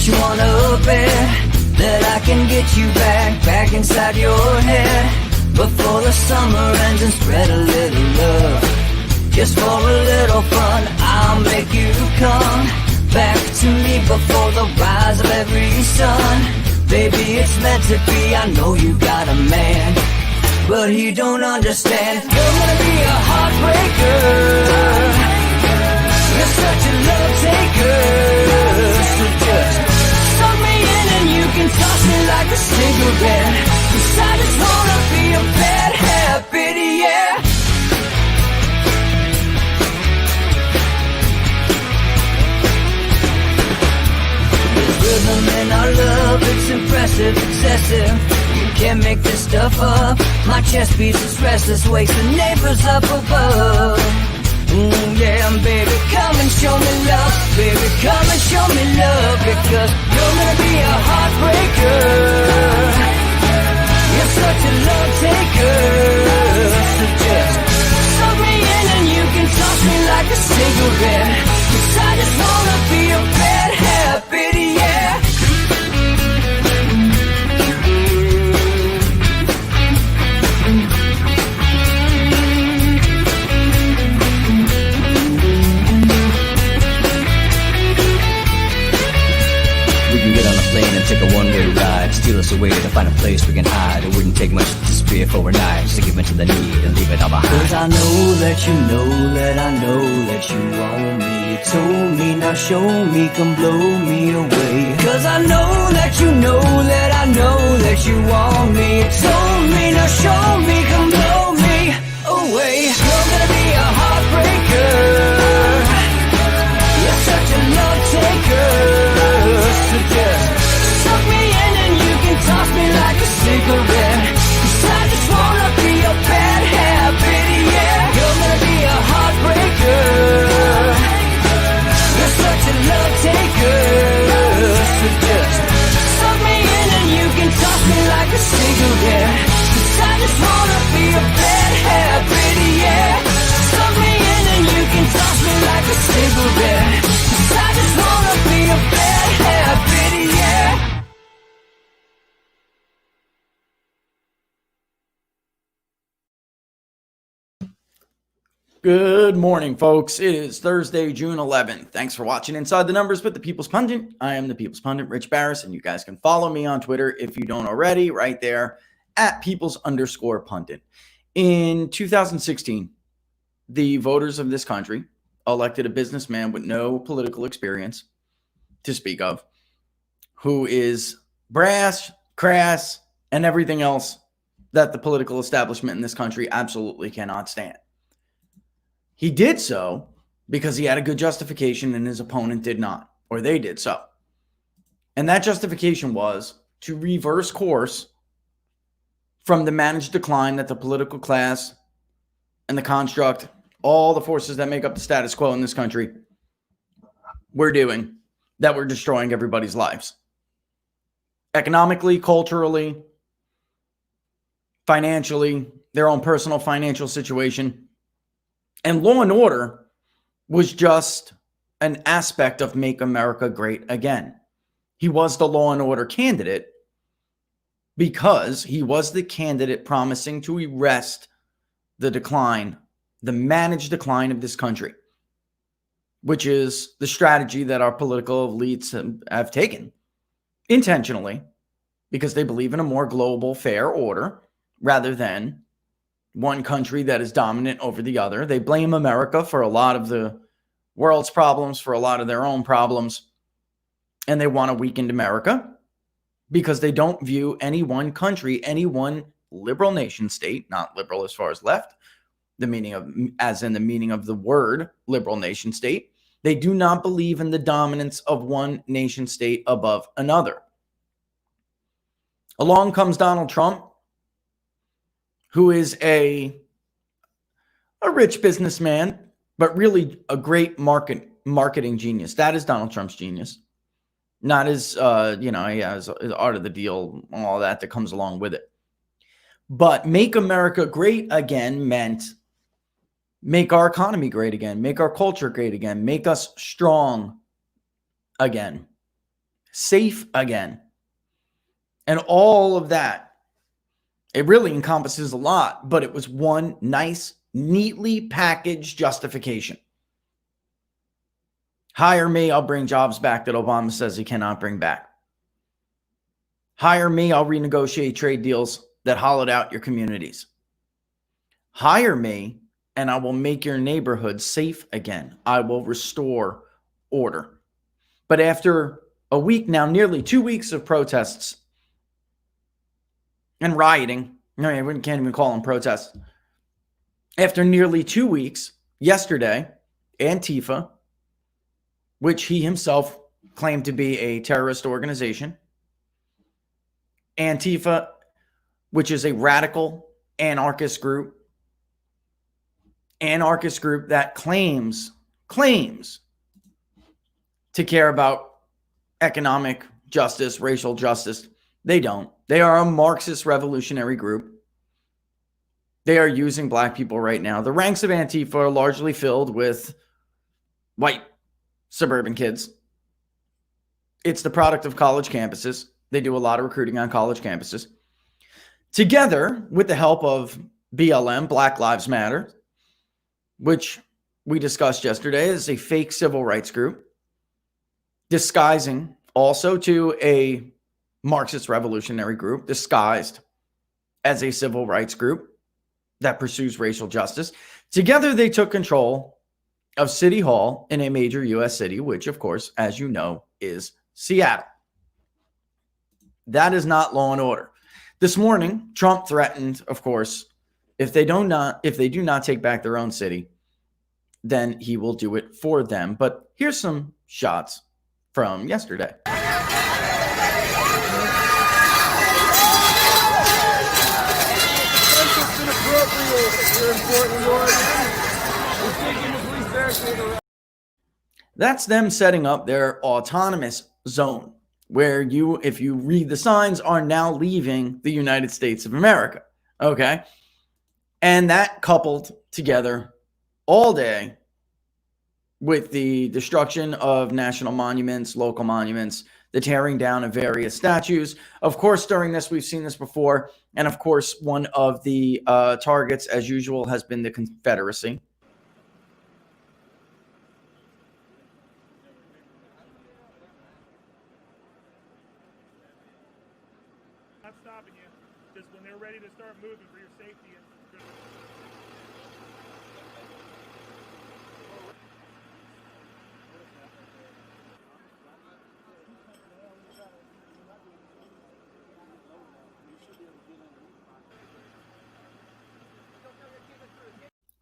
Don't you wanna bet that I can get you back inside your head before the summer ends, and spread a little love just for a little fun? I'll make you come back to me before the rise of every sun. Baby, it's meant to be. I know you got a man, but he don't understand. You're gonna be a heartbreaker. You're such a love taker. So just suck me in and you can toss me like a cigarette. 'Cause I just wanna be a bad habit, yeah. There's rhythm in our love, it's impressive, excessive. You can't make this stuff up. My chest beats is restless, wakes the neighbors up above. Yeah, baby, come and show me love. Baby, come and show me love. Because you're gonna be a heartbreaker. You're such a love taker. So just suck me in and you can toss me like a cigarette. 'Cause I just wanna be a bad habit, yeah. Take a one-way ride, steal us away to find a place we can hide. It wouldn't take much to disappear for a night, just to give in to the need and leave it all behind. 'Cause I know that you know that I know that you want me. You told me, now show me, come blow me away. 'Cause I know that you know that I know that you want me. You told me, now show me, come blow me away. You're gonna be a heartbreaker. You're such a love taker. So just suck me in and you can toss me like a cigarette. 'Cause I just wanna be a bad habit, yeah. You're gonna be a heartbreaker. You're such a love taker. So just suck me in and you can toss me like a cigarette. 'Cause I just wanna be a bad habit, yeah. Suck me in and you can toss me like a cigarette. 'Cause I just wanna be a bad habit, yeah. Good morning, folks. It is Thursday, June 11th. Thanks for watching Inside the Numbers with the People's Pundit. I am the People's Pundit, Rich Barris, and you guys can follow me on Twitter if you don't already, right there, at Peoples_Pundit. In 2016, the voters of this country elected a businessman with no political experience to speak of, who is brass, crass, and everything else that the political establishment in this country absolutely cannot stand. He did so because he had a good justification and his opponent did not, or they did so. And that justification was to reverse course from the managed decline that the political class and the construct, all the forces that make up the status quo in this country, we're doing, that we're destroying everybody's lives. Economically, culturally, financially, their own personal financial situation. And law and order was just an aspect of Make America Great Again. He was the law and order candidate because he was the candidate promising to arrest the decline, the managed decline of this country, which is the strategy that our political elites have taken intentionally because they believe in a more global, fair order rather than one country that is dominant over the other. They blame America for a lot of the world's problems, for a lot of their own problems, and they want to weaken America because they don't view any one country, any one liberal nation state, not liberal as far as left, the meaning of, as in the meaning of the word liberal nation state. They do not believe in the dominance of one nation state above another. Along comes Donald Trump, who is a rich businessman, but really a great marketing genius. That is Donald Trump's genius. Not his, he has his art of the deal, all that comes along with it. But Make America Great Again meant make our economy great again, make our culture great again, make us strong again. safe again. And all of that, it really encompasses a lot, but it was one nice, neatly packaged justification. Hire me, I'll bring jobs back that Obama says he cannot bring back. Hire me, I'll renegotiate trade deals that hollowed out your communities. Hire me, and I will make your neighborhood safe again. I will restore order. But after a week now, nearly 2 weeks of protests and rioting, I can't even call them protests. After nearly 2 weeks, yesterday, Antifa, which he himself claimed to be a terrorist organization, Antifa, which is a radical anarchist group that claims to care about economic justice, racial justice. They don't. They are a Marxist revolutionary group. They are using black people right now. The ranks of Antifa are largely filled with white suburban kids. It's the product of college campuses. They do a lot of recruiting on college campuses. Together with the help of BLM, Black Lives Matter, which we discussed yesterday, is a fake civil rights group, disguising also to a Marxist revolutionary group, disguised as a civil rights group that pursues racial justice. Together, they took control of City Hall in a major U.S. city, which, of course, as you know, is Seattle. That is not law and order. This morning, Trump threatened, of course, if they do not take back their own city, then he will do it for them. But here's some shots from yesterday. That's them setting up their autonomous zone, where you, if you read the signs, are now leaving the United States of America. Okay. And that coupled together all day with the destruction of national monuments, local monuments, the tearing down of various statues. Of course, during this, we've seen this before. And of course, one of the targets, as usual, has been the Confederacy. Not stopping you. Just when they're ready to start moving for your safety.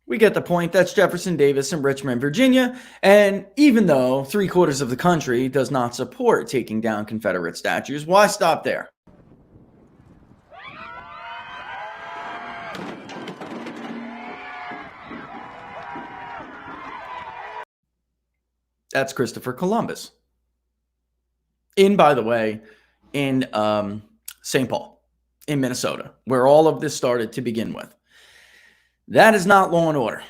We get the point. That's Jefferson Davis in Richmond, Virginia. And even though 3/4 of the country does not support taking down Confederate statues, why stop there? That's Christopher Columbus. By the way, in St. Paul, in Minnesota, where all of this started to begin with. That is not law and order.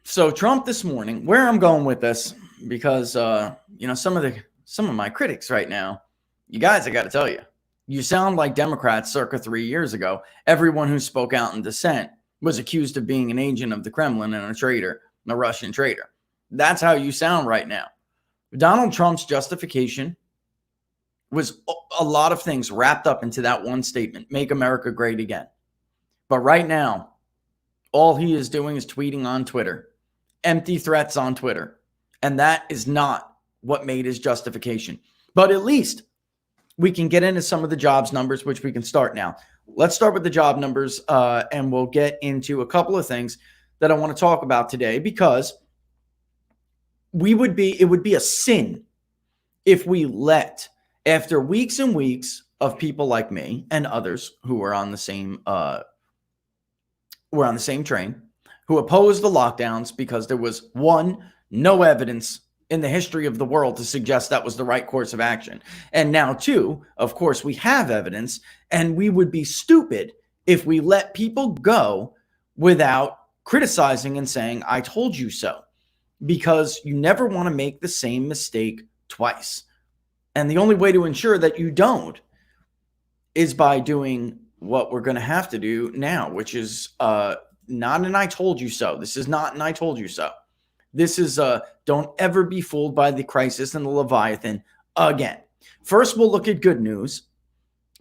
So Trump this morning, where I'm going with this, because some of my critics right now, you guys, I got to tell you, you sound like Democrats circa 3 years ago. Everyone who spoke out in dissent was accused of being an agent of the Kremlin and a traitor, a Russian traitor. That's how you sound right now. Donald Trump's justification was a lot of things wrapped up into that one statement: make America great again. But right now, all he is doing is tweeting on Twitter, empty threats on Twitter. And that is not what made his justification. But at least we can get into some of the jobs numbers, which we can start now. Let's start with the job numbers, and we'll get into a couple of things that I want to talk about today, because it would be a sin if we let, after weeks and weeks of people like me and others who were on the same train, who opposed the lockdowns because there was, one, no evidence in the history of the world to suggest that was the right course of action. And now, two, of course, we have evidence, and we would be stupid if we let people go without criticizing and saying, I told you so, because you never want to make the same mistake twice. And the only way to ensure that you don't is by doing what we're going to have to do now, which is not an I told you so. This is not an I told you so. This is don't ever be fooled by the crisis and the Leviathan again. First, we'll look at good news,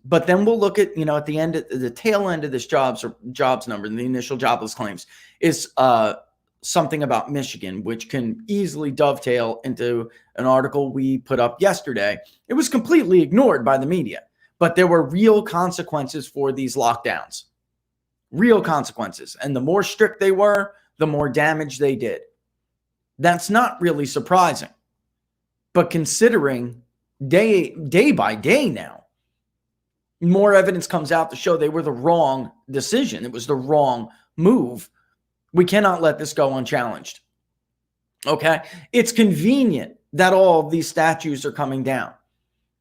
but then we'll look at, at the end, the tail end of this jobs number, the initial jobless claims is something about Michigan, which can easily dovetail into an article we put up yesterday. It was completely ignored by the media, but there were real consequences for these lockdowns, real consequences. And the more strict they were, the more damage they did. That's not really surprising, but considering day by day now, more evidence comes out to show they were the wrong decision. It was the wrong move. We cannot let this go unchallenged. Okay? It's convenient that all of these statues are coming down.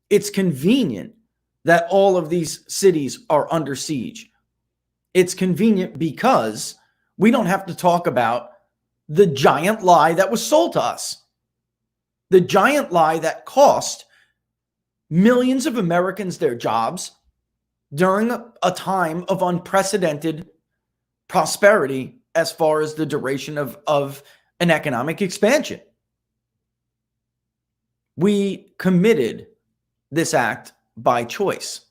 It's convenient that all of these cities are under siege. It's convenient because we don't have to talk about the giant lie that was sold to us. The giant lie that cost millions of Americans their jobs during a time of unprecedented prosperity as far as the duration of an economic expansion. We committed this act by choice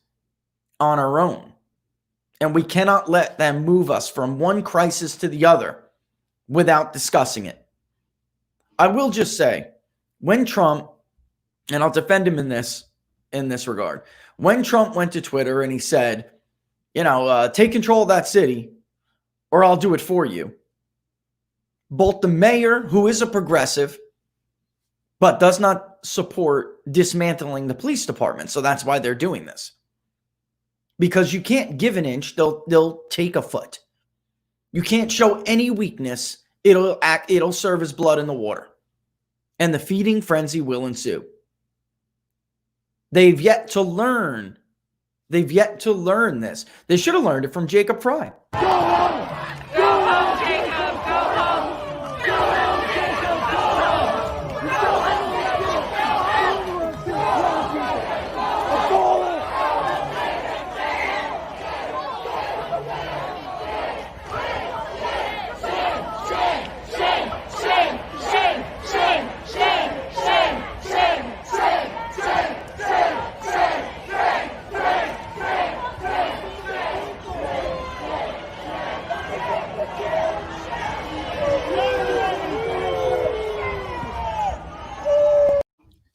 on our own, and we cannot let them move us from one crisis to the other without discussing it. I will just say, when Trump, and I'll defend him in this regard, when Trump went to Twitter and he said, take control of that city or I'll do it for you, both the mayor, who is a progressive, but does not support dismantling the police department, so that's why they're doing this. Because you can't give an inch, they'll take a foot. You can't show any weakness, it'll serve as blood in the water. And the feeding frenzy will ensue. They've yet to learn. They've yet to learn this. They should have learned it from Jacob Fry. Go home! Go home, Jacob! Go home! Go home, Jacob! Go home! Go home, Jacob! Go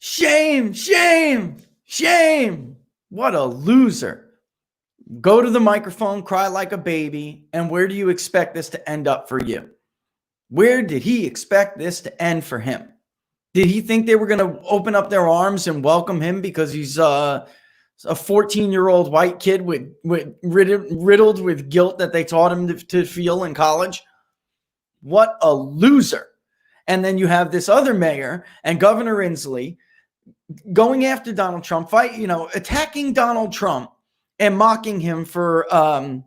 Shame, shame, shame. What a loser. Go to the microphone, cry like a baby, and where do you expect this to end up for you? Where did he expect this to end for him? Did he think they were going to open up their arms and welcome him because he's a 14-year-old white kid riddled with guilt that they taught him to feel in college? What a loser. And then you have this other mayor and Governor Inslee going after Donald Trump, attacking Donald Trump and mocking him for, I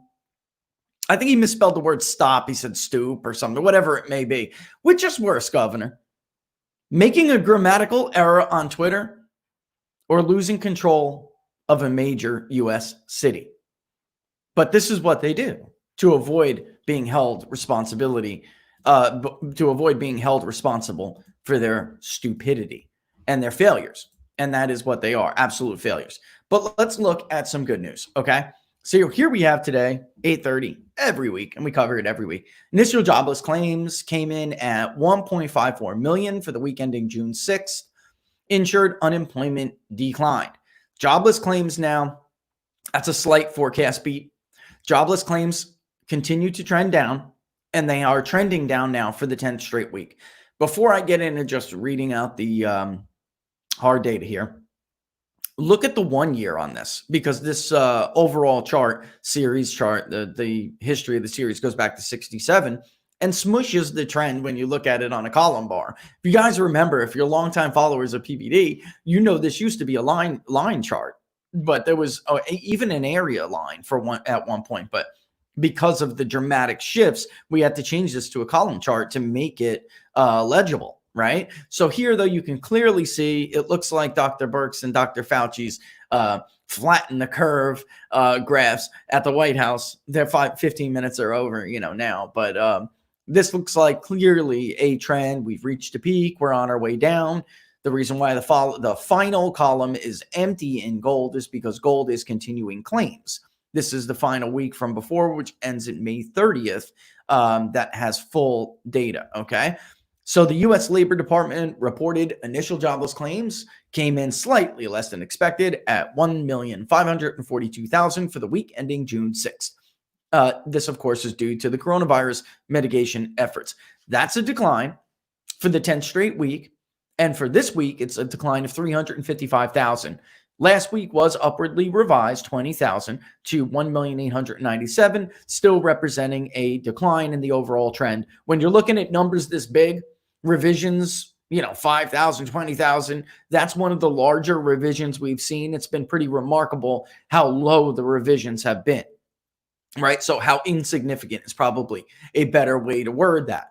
think he misspelled the word stop. He said stoop or something, whatever it may be. Which is worse, Governor? Making a grammatical error on Twitter or losing control of a major U.S. city? But this is what they do to avoid being held responsible for their stupidity and their failures. And that is what they are, absolute failures. But let's look at some good news, okay? So here we have today, 8:30 every week, and we cover it every week. Initial jobless claims came in at 1.54 million for the week ending June 6th. Insured unemployment declined. Jobless claims now, that's a slight forecast beat. Jobless claims continue to trend down, and they are trending down now for the 10th straight week. Before I get into just reading out the hard data here, look at the 1 year on this, because this overall series chart, the history of the series goes back to 67 and smushes the trend when you look at it on a column bar. If you guys remember, if you're longtime followers of PPD, you know this used to be a line chart, but there was even an area line at one point. But because of the dramatic shifts, we had to change this to a column chart to make it legible. right? So here, though, you can clearly see it looks like Dr. Birx and Dr. Fauci's flatten the curve graphs at the White House. Their 15 minutes are over, now. But this looks like clearly a trend. We've reached a peak. We're on our way down. The reason why the final column is empty in gold is because gold is continuing claims. This is the final week from before, which ends at May 30th, that has full data, okay? So the U.S. Labor Department reported initial jobless claims came in slightly less than expected at 1,542,000 for the week ending June 6th. This, of course, is due to the coronavirus mitigation efforts. That's a decline for the 10th straight week. And for this week, it's a decline of 355,000. Last week was upwardly revised 20,000 to 1,897,000, still representing a decline in the overall trend. When you're looking at numbers this big, revisions, 5,000, 20,000, that's one of the larger revisions we've seen. It's been pretty remarkable how low the revisions have been, right? So how insignificant is probably a better way to word that.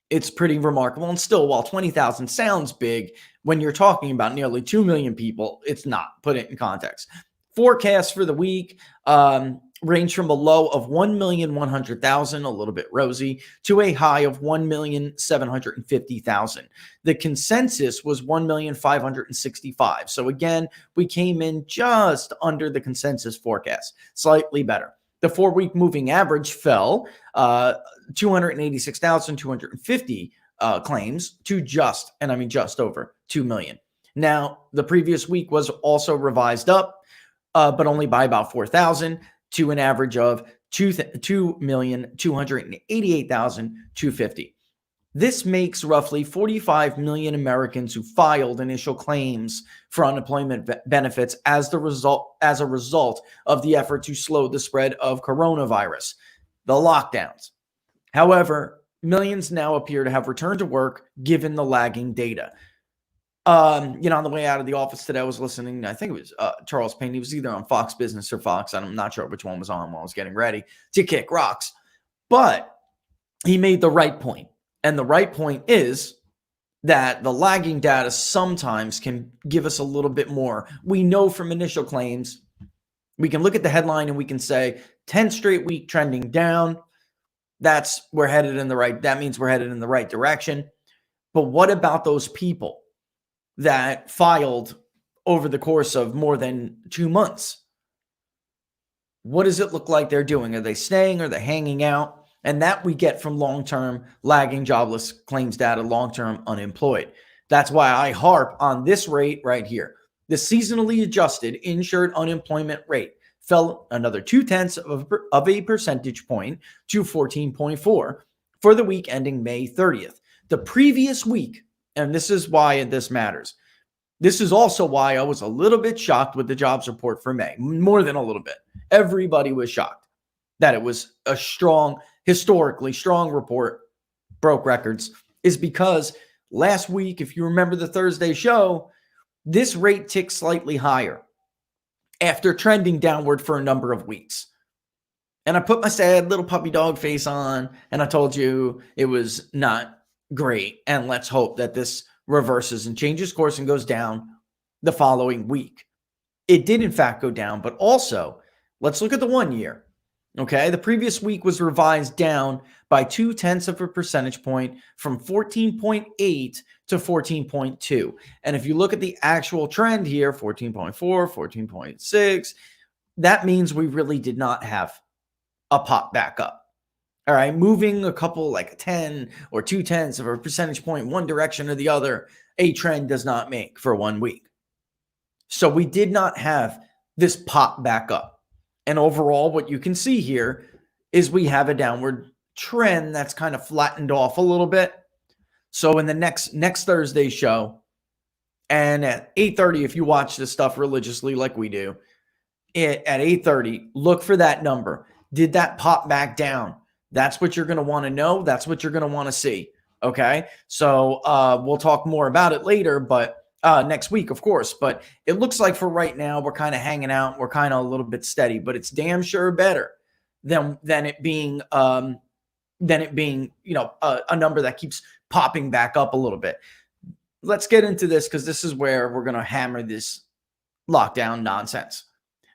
It's pretty remarkable. And still, while 20,000 sounds big, when you're talking about nearly 2 million people, it's not. Put it in context. Forecasts for the week range from a low of 1,100,000, a little bit rosy, to a high of 1,750,000. The consensus was 1,565,000. So again, we came in just under the consensus forecast, slightly better. The 4-week moving average fell 286,250 claims to just over 2 million. Now, the previous week was also revised up, but only by about 4,000 to an average of 2,288,250. This makes roughly 45 million Americans who filed initial claims for unemployment benefits as a result of the effort to slow the spread of coronavirus, the lockdowns. However, millions now appear to have returned to work given the lagging data. On the way out of the office today, I was listening. I think it was Charles Payne. He was either on Fox Business or Fox. I'm not sure which one was on while I was getting ready to kick rocks. But he made the right point. And the right point is that the lagging data sometimes can give us a little bit more. We know from initial claims, we can look at the headline and we can say 10 straight week trending down. That means we're headed in the right direction. But what about those people that filed over the course of more than 2 months? What does it look like they're doing? Are they staying? Are they hanging out? And that we get from long-term lagging jobless claims data, long-term unemployed. That's why I harp on this rate right here. The seasonally adjusted insured unemployment rate fell another 0.2 of a percentage point to 14.4 for the week ending May 30th. The previous week, and this is why this matters. This is also why I was a little bit shocked with the jobs report for May, more than a little bit. Everybody was shocked that it was a historically strong report, broke records, is because last week, if you remember the Thursday show, this rate ticked slightly higher after trending downward for a number of weeks. And I put my sad little puppy dog face on, and I told you it was not great. And let's hope that this reverses and changes course and goes down the following week. It did, in fact, go down, but also let's look at the 1 year. Okay, the previous week was revised down by 0.2 of a percentage point from 14.8 to 14.2. And if you look at the actual trend here, 14.4, 14.6, that means we really did not have a pop back up. All right, moving a couple like a 10 or 0.2 of a percentage point one direction or the other, a trend does not make for 1 week. So we did not have this pop back up. And overall, what you can see here is we have a downward trend that's kind of flattened off a little bit. So in the next Thursday show, and at 8:30, if you watch this stuff religiously like we do, at 8:30, look for that number. Did that pop back down? That's what you're going to want to know. That's what you're going to want to see. Okay. So we'll talk more about it later, but next week, of course. But it looks like for right now, we're kind of hanging out. We're kind of a little bit steady, but it's damn sure better than it being a number that keeps popping back up a little bit. let's get into this because this is where we're going to hammer this lockdown nonsense.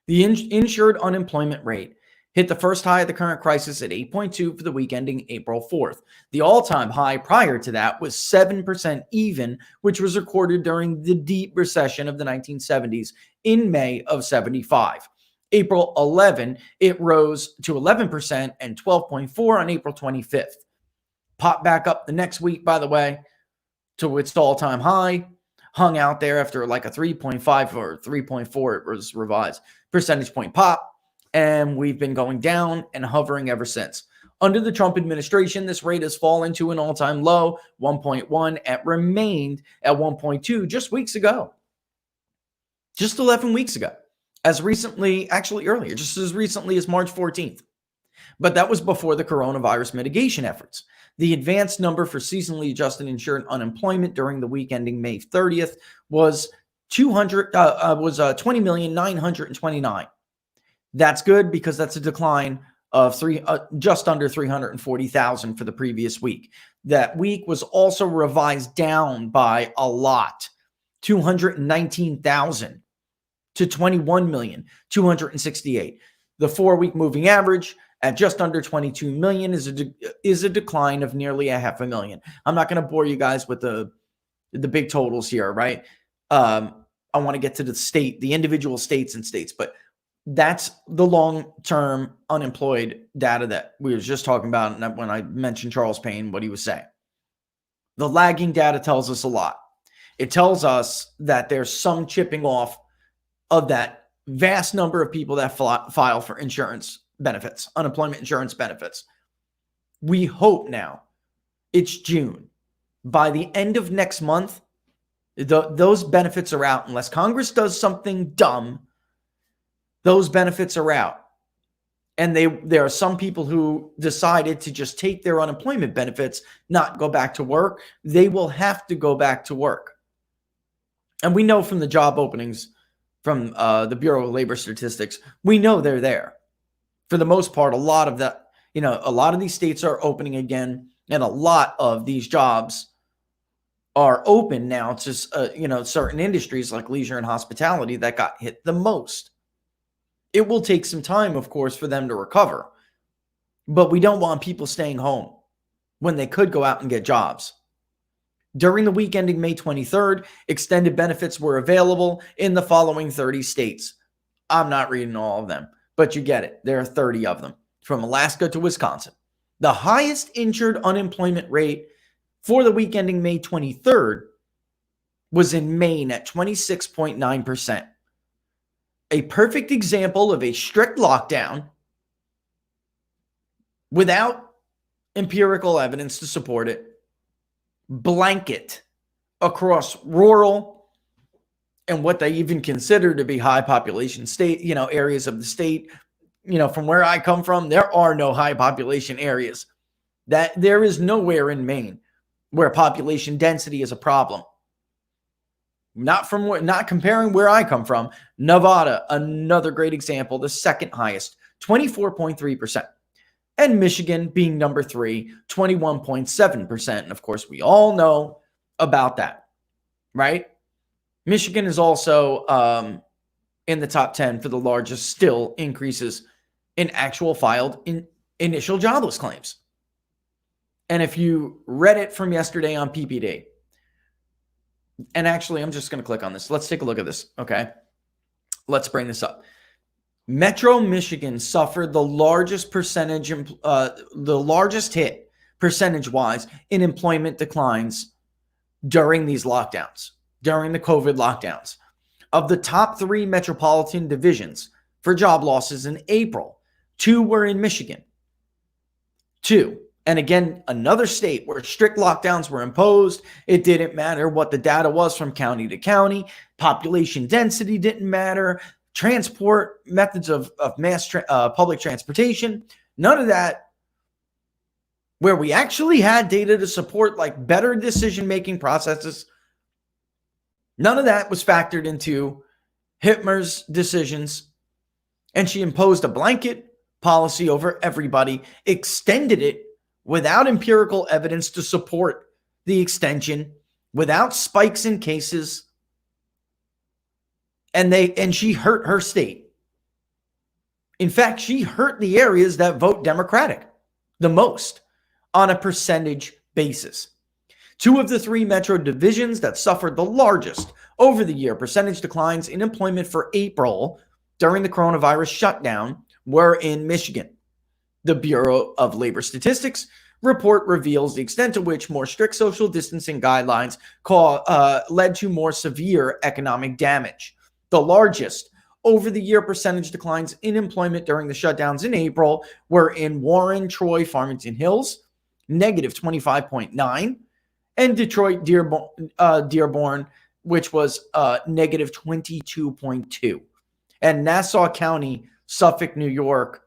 The insured unemployment rate hit the first high of the current crisis at 8.2 for the week ending April 4th. The all-time high prior to that was 7% even, which was recorded during the deep recession of the 1970s in May of 75. April 11, it rose to 11% and 12.4 on April 25th. Popped back up the next week, by the way, to its all-time high. Hung out there after like a 3.5 or 3.4, it was revised, percentage point pop. And we've been going down and hovering ever since. Under the Trump administration, this rate has fallen to an all-time low, 1.1, and remained at 1.2 just weeks ago. Just 11 weeks ago. As recently, actually earlier, just as recently as March 14th. But that was before the coronavirus mitigation efforts. The advanced number for seasonally adjusted insured unemployment during the week ending May 30th was 20,929,000. That's good because that's a decline of just under 340,000 for the previous week. That week was also revised down by a lot, 219,000 to 21,268,000. The 4-week moving average at just under 22 million is a decline of nearly 500,000. I'm not going to bore you guys with the big totals here, right? I want to get to the individual states, but that's the long-term unemployed data that we were just talking about when I mentioned Charles Payne, what he was saying. The lagging data tells us a lot. It tells us that there's some chipping off of that vast number of people that file for insurance benefits, unemployment insurance benefits. We hope now, it's June. By the end of next month, those benefits are out. Unless Congress does something dumb, those benefits are out. And there are some people who decided to just take their unemployment benefits, not go back to work. They will have to go back to work. And we know from the job openings from the Bureau of Labor Statistics, we know they're there. For the most part, a lot of these states are opening again, and a lot of these jobs are open now to, certain industries like leisure and hospitality that got hit the most. It will take some time, of course, for them to recover, but we don't want people staying home when they could go out and get jobs. During the week ending May 23rd, extended benefits were available in the following 30 states. I'm not reading all of them, but you get it. There are 30 of them, from Alaska to Wisconsin. The highest insured unemployment rate for the week ending May 23rd was in Maine at 26.9%. A perfect example of a strict lockdown without empirical evidence to support it, blanket across rural and what they even consider to be high population state, areas of the state. From where I come from, there are no high population areas. That there is nowhere in Maine where population density is a problem. Not comparing where I come from. Nevada, another great example, the second highest, 24.3%. And Michigan being number 3, 21.7%. And of course, we all know about that, right? Michigan is also in the top 10 for the largest still increases in actual filed initial jobless claims. And if you read it from yesterday on PPD, and actually, I'm just going to click on this. Let's take a look at this, okay? Let's bring this up. Metro Michigan suffered the largest hit percentage-wise in employment declines during these lockdowns, during the COVID lockdowns. Of the top 3 metropolitan divisions for job losses in April, 2 were in Michigan. 2. And again, another state where strict lockdowns were imposed. It didn't matter what the data was from county to county. Population density didn't matter. Transport methods of mass public transportation. None of that. Where we actually had data to support like better decision-making processes. None of that was factored into Whitmer's decisions. And she imposed a blanket policy over everybody, extended it without empirical evidence to support the extension, without spikes in cases, and she hurt her state. In fact, she hurt the areas that vote Democratic the most on a percentage basis. 2 of the 3 metro divisions that suffered the largest over the year percentage declines in employment for April during the coronavirus shutdown were in Michigan. The Bureau of Labor Statistics report reveals the extent to which more strict social distancing guidelines led to more severe economic damage. The largest over-the-year percentage declines in employment during the shutdowns in April were in Warren, Troy, Farmington Hills, negative 25.9, and Detroit, Dearborn, which was negative 22.2. And Nassau County, Suffolk, New York,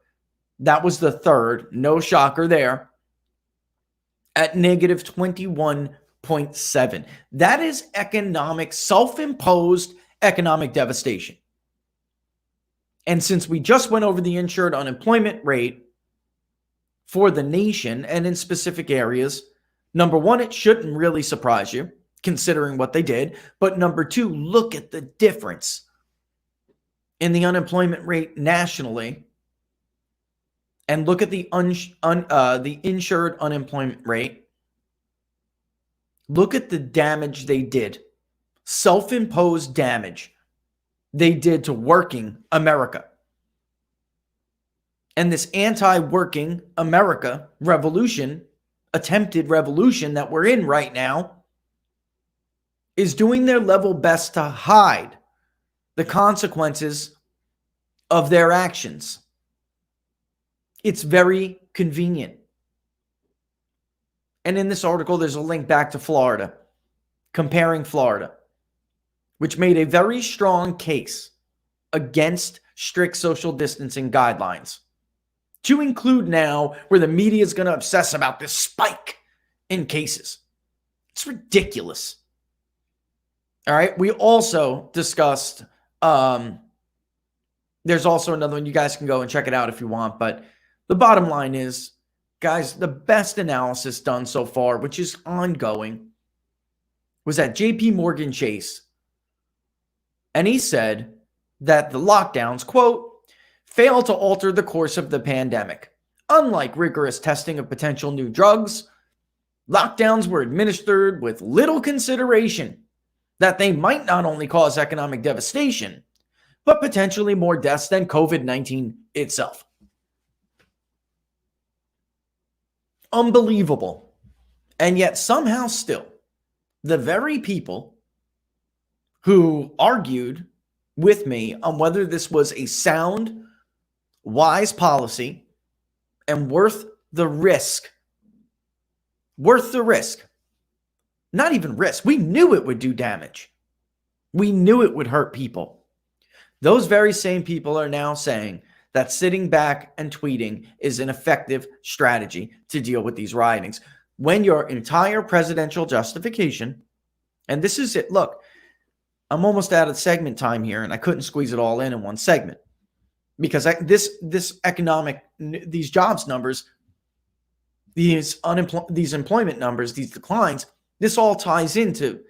that was the third, no shocker there, at negative 21.7. That is economic, self-imposed economic devastation. And since we just went over the insured unemployment rate for the nation and in specific areas, number one, it shouldn't really surprise you considering what they did. But number two, look at the difference in the unemployment rate nationally and look at the insured unemployment rate. Look at the damage they did, self-imposed damage they did to working America. And this anti-working America revolution, attempted revolution that we're in right now, is doing their level best to hide the consequences of their actions. It's very convenient. And in this article, there's a link back to Florida, comparing Florida, which made a very strong case against strict social distancing guidelines, to include now where the media is going to obsess about this spike in cases. It's ridiculous. All right. We also discussed, there's also another one. You guys can go and check it out if you want. But the bottom line is, guys, the best analysis done so far, which is ongoing, was at JP Morgan Chase. And he said that the lockdowns, quote, fail to alter the course of the pandemic. Unlike rigorous testing of potential new drugs, lockdowns were administered with little consideration that they might not only cause economic devastation, but potentially more deaths than COVID-19 itself. Unbelievable. And yet somehow still, the very people who argued with me on whether this was a sound, wise policy and worth the risk. Not even risk. We knew it would do damage. We knew it would hurt people. Those very same people are now saying that sitting back and tweeting is an effective strategy to deal with these riotings. When your entire presidential justification, and this is it, look, I'm almost out of segment time here, and I couldn't squeeze it all in one segment because these jobs numbers, these employment numbers, these declines, this all ties into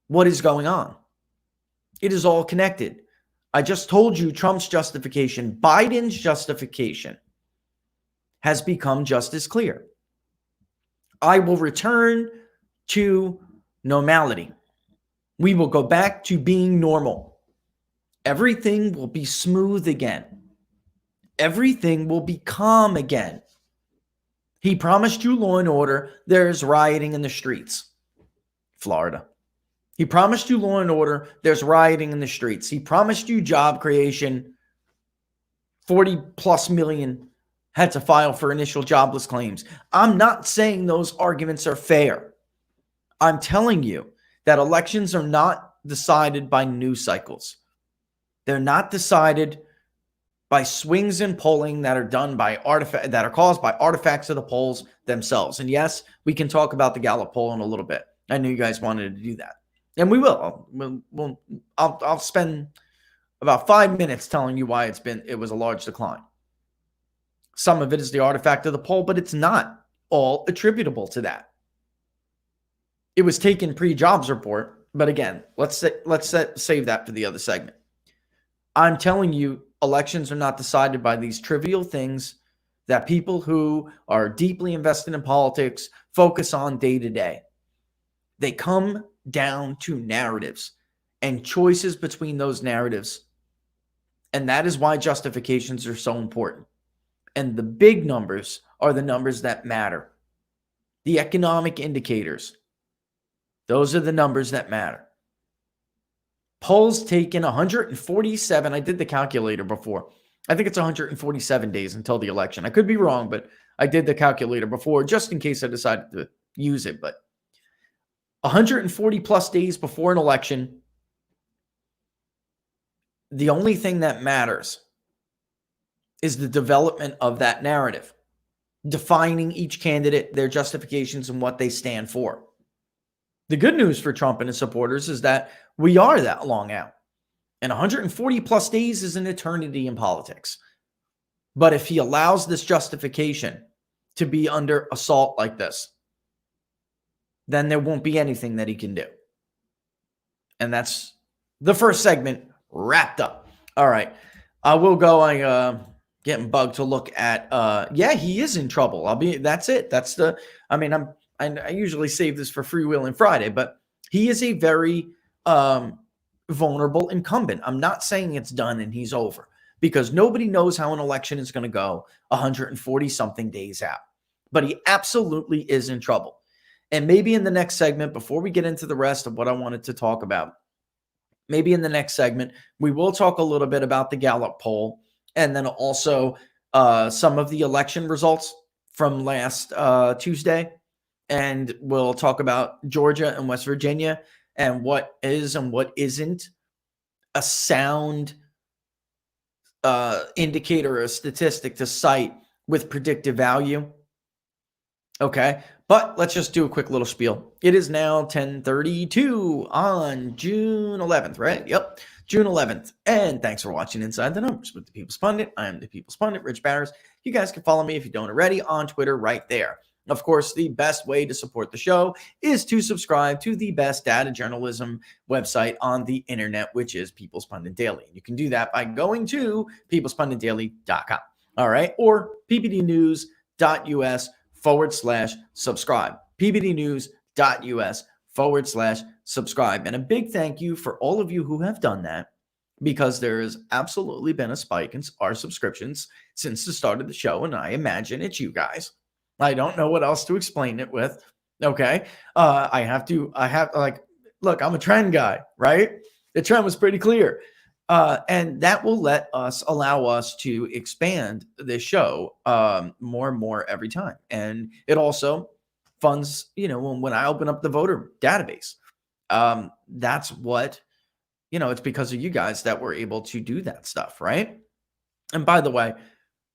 what is going on. It is all connected. I just told you Trump's justification, Biden's justification has become just as clear. I will return to normality. We will go back to being normal. Everything will be smooth again. Everything will be calm again. He promised you law and order. There's rioting in the streets. Florida. He promised you law and order. There's rioting in the streets. He promised you job creation. 40 plus million had to file for initial jobless claims. I'm not saying those arguments are fair. I'm telling you that elections are not decided by news cycles. They're not decided by swings in polling that are done by that are caused by artifacts of the polls themselves. And yes, we can talk about the Gallup poll in a little bit. I knew you guys wanted to do that, and we will. I'll spend about 5 minutes telling you why it was a large decline. Some of it is the artifact of the poll, but it's not all attributable to that. It was taken pre-jobs report, but again, let's save that for the other segment. I'm telling you, elections are not decided by these trivial things that people who are deeply invested in politics focus on day to day. They come down to narratives and choices between those narratives. And that is why justifications are so important. And the big numbers are the numbers that matter. The economic indicators, those are the numbers that matter. Polls taken 147. I did the calculator before. I think it's 147 days until the election. I could be wrong, but I did the calculator before just in case I decided to use it. But 140 plus days before an election, the only thing that matters is the development of that narrative, defining each candidate, their justifications, and what they stand for. The good news for Trump and his supporters is that we are that long out. And 140 plus days is an eternity in politics. But if he allows this justification to be under assault like this, then there won't be anything that he can do. And that's the first segment wrapped up. All right. I will go. I'm getting bugged to look at, he is in trouble. That's it. That's I usually save this for Freewheeling Friday, but he is a very vulnerable incumbent. I'm not saying it's done and he's over, because nobody knows how an election is going to go 140 something days out. But he absolutely is in trouble. And maybe in the next segment, before we get into the rest of what I wanted to talk about, maybe in the next segment, we will talk a little bit about the Gallup poll, and then also some of the election results from last Tuesday. And we'll talk about Georgia and West Virginia and what is and what isn't a sound indicator or a statistic to cite with predictive value. Okay, but let's just do a quick little spiel. It is now 10:32 on June 11th, right? Yep, June 11th. And thanks for watching Inside the Numbers with the People's Pundit. I am the People's Pundit, Rich Barris. You guys can follow me if you don't already on Twitter right there. Of course, the best way to support the show is to subscribe to the best data journalism website on the internet, which is People's Pundit Daily. You can do that by going to peoplespunditdaily.com. All right, or ppdnews.us/subscribe. ppdnews.us/subscribe. And a big thank you for all of you who have done that, because there has absolutely been a spike in our subscriptions since the start of the show, and I imagine it's you guys. I don't know what else to explain it with. Okay. Look, I'm a trend guy, right? The trend was pretty clear. And that will allow us to expand this show more and more every time. And it also funds, when I open up the voter database, that's what, it's because of you guys that we're able to do that stuff, right? And by the way,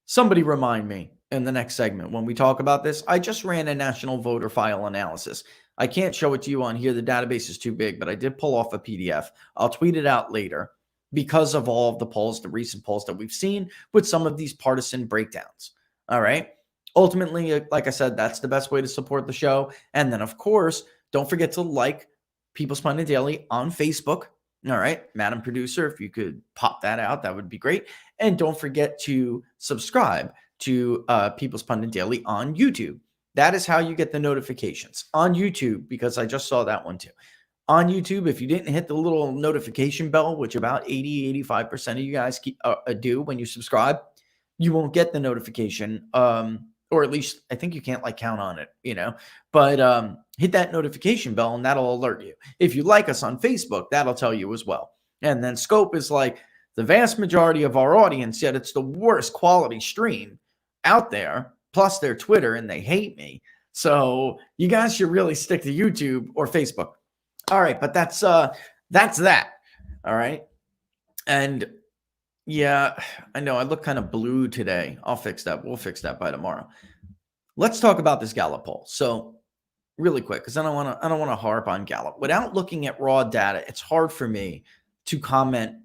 somebody remind me in the next segment when we talk about this. I just ran a national voter file analysis. I can't show it to you on here. The database is too big, but I did pull off a PDF. I'll tweet it out later because of all of the polls, the recent polls that we've seen with some of these partisan breakdowns. All right. Ultimately, like I said, that's the best way to support the show. And then, of course, don't forget to like People's Pundit Daily on Facebook. All right, Madam Producer, if you could pop that out, that would be great. And don't forget to subscribe to People's Pundit Daily on YouTube. That is how you get the notifications on YouTube, because I just saw that one too. On YouTube, if you didn't hit the little notification bell, which about 80-85% of you guys do when you subscribe, you won't get the notification. Or at least I think you can't count on it, but hit that notification bell and that'll alert you. If you like us on Facebook, that'll tell you as well. And then Scope is like the vast majority of our audience, yet it's the worst quality stream out there, plus their Twitter, and they hate me. So you guys should really stick to YouTube or Facebook. All right, but that's that. All right. And yeah, I know I look kind of blue today. I'll fix that. We'll fix that by tomorrow. Let's talk about this Gallup poll. So really quick, because I don't want to harp on Gallup. Without looking at raw data, it's hard for me to comment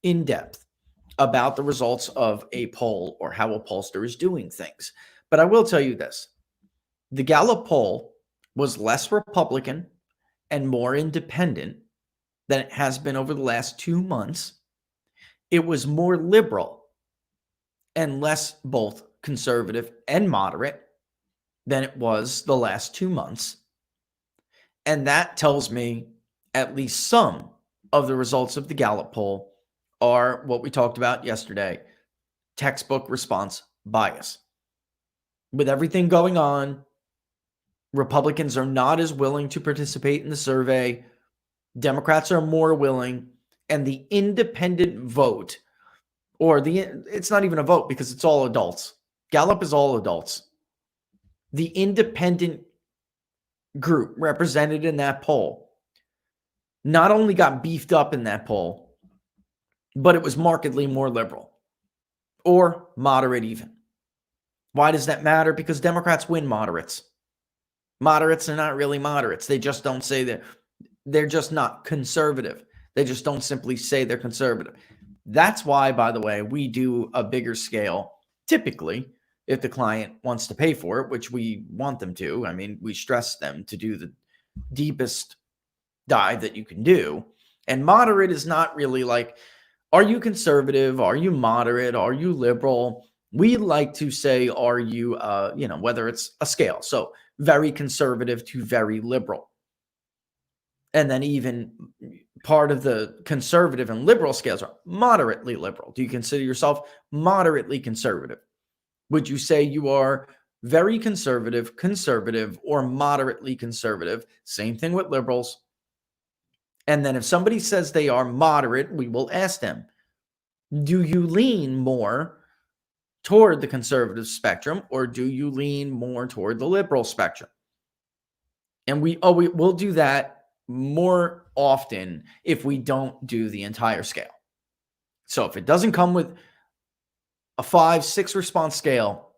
in depth about the results of a poll or how a pollster is doing things. But I will tell you this. The Gallup poll was less Republican and more independent than it has been over the last 2 months. It was more liberal and less both conservative and moderate than it was the last 2 months. And that tells me at least some of the results of the Gallup poll are what we talked about yesterday, textbook response bias. With everything going on, Republicans are not as willing to participate in the survey. Democrats are more willing, and the independent vote, it's not even a vote because it's all adults. Gallup is all adults. The independent group represented in that poll not only got beefed up in that poll, but it was markedly more liberal or moderate even. Why does that matter? Because Democrats win moderates. Moderates are not really moderates. They just don't say that. They're just not conservative. They just don't simply say they're conservative. That's why, by the way, we do a bigger scale, typically, if the client wants to pay for it, which we want them to. I mean, we stress them to do the deepest dive that you can do. And moderate is not really like, are you conservative? Are you moderate? Are you liberal? We like to say, are you, whether it's a scale. So very conservative to very liberal. And then even part of the conservative and liberal scales are moderately liberal. Do you consider yourself moderately conservative? Would you say you are very conservative, or moderately conservative? Same thing with liberals. And then if somebody says they are moderate, we will ask them, do you lean more toward the conservative spectrum, or do you lean more toward the liberal spectrum? And we'll do that more often if we don't do the entire scale. So if it doesn't come with a 5-6 response scale,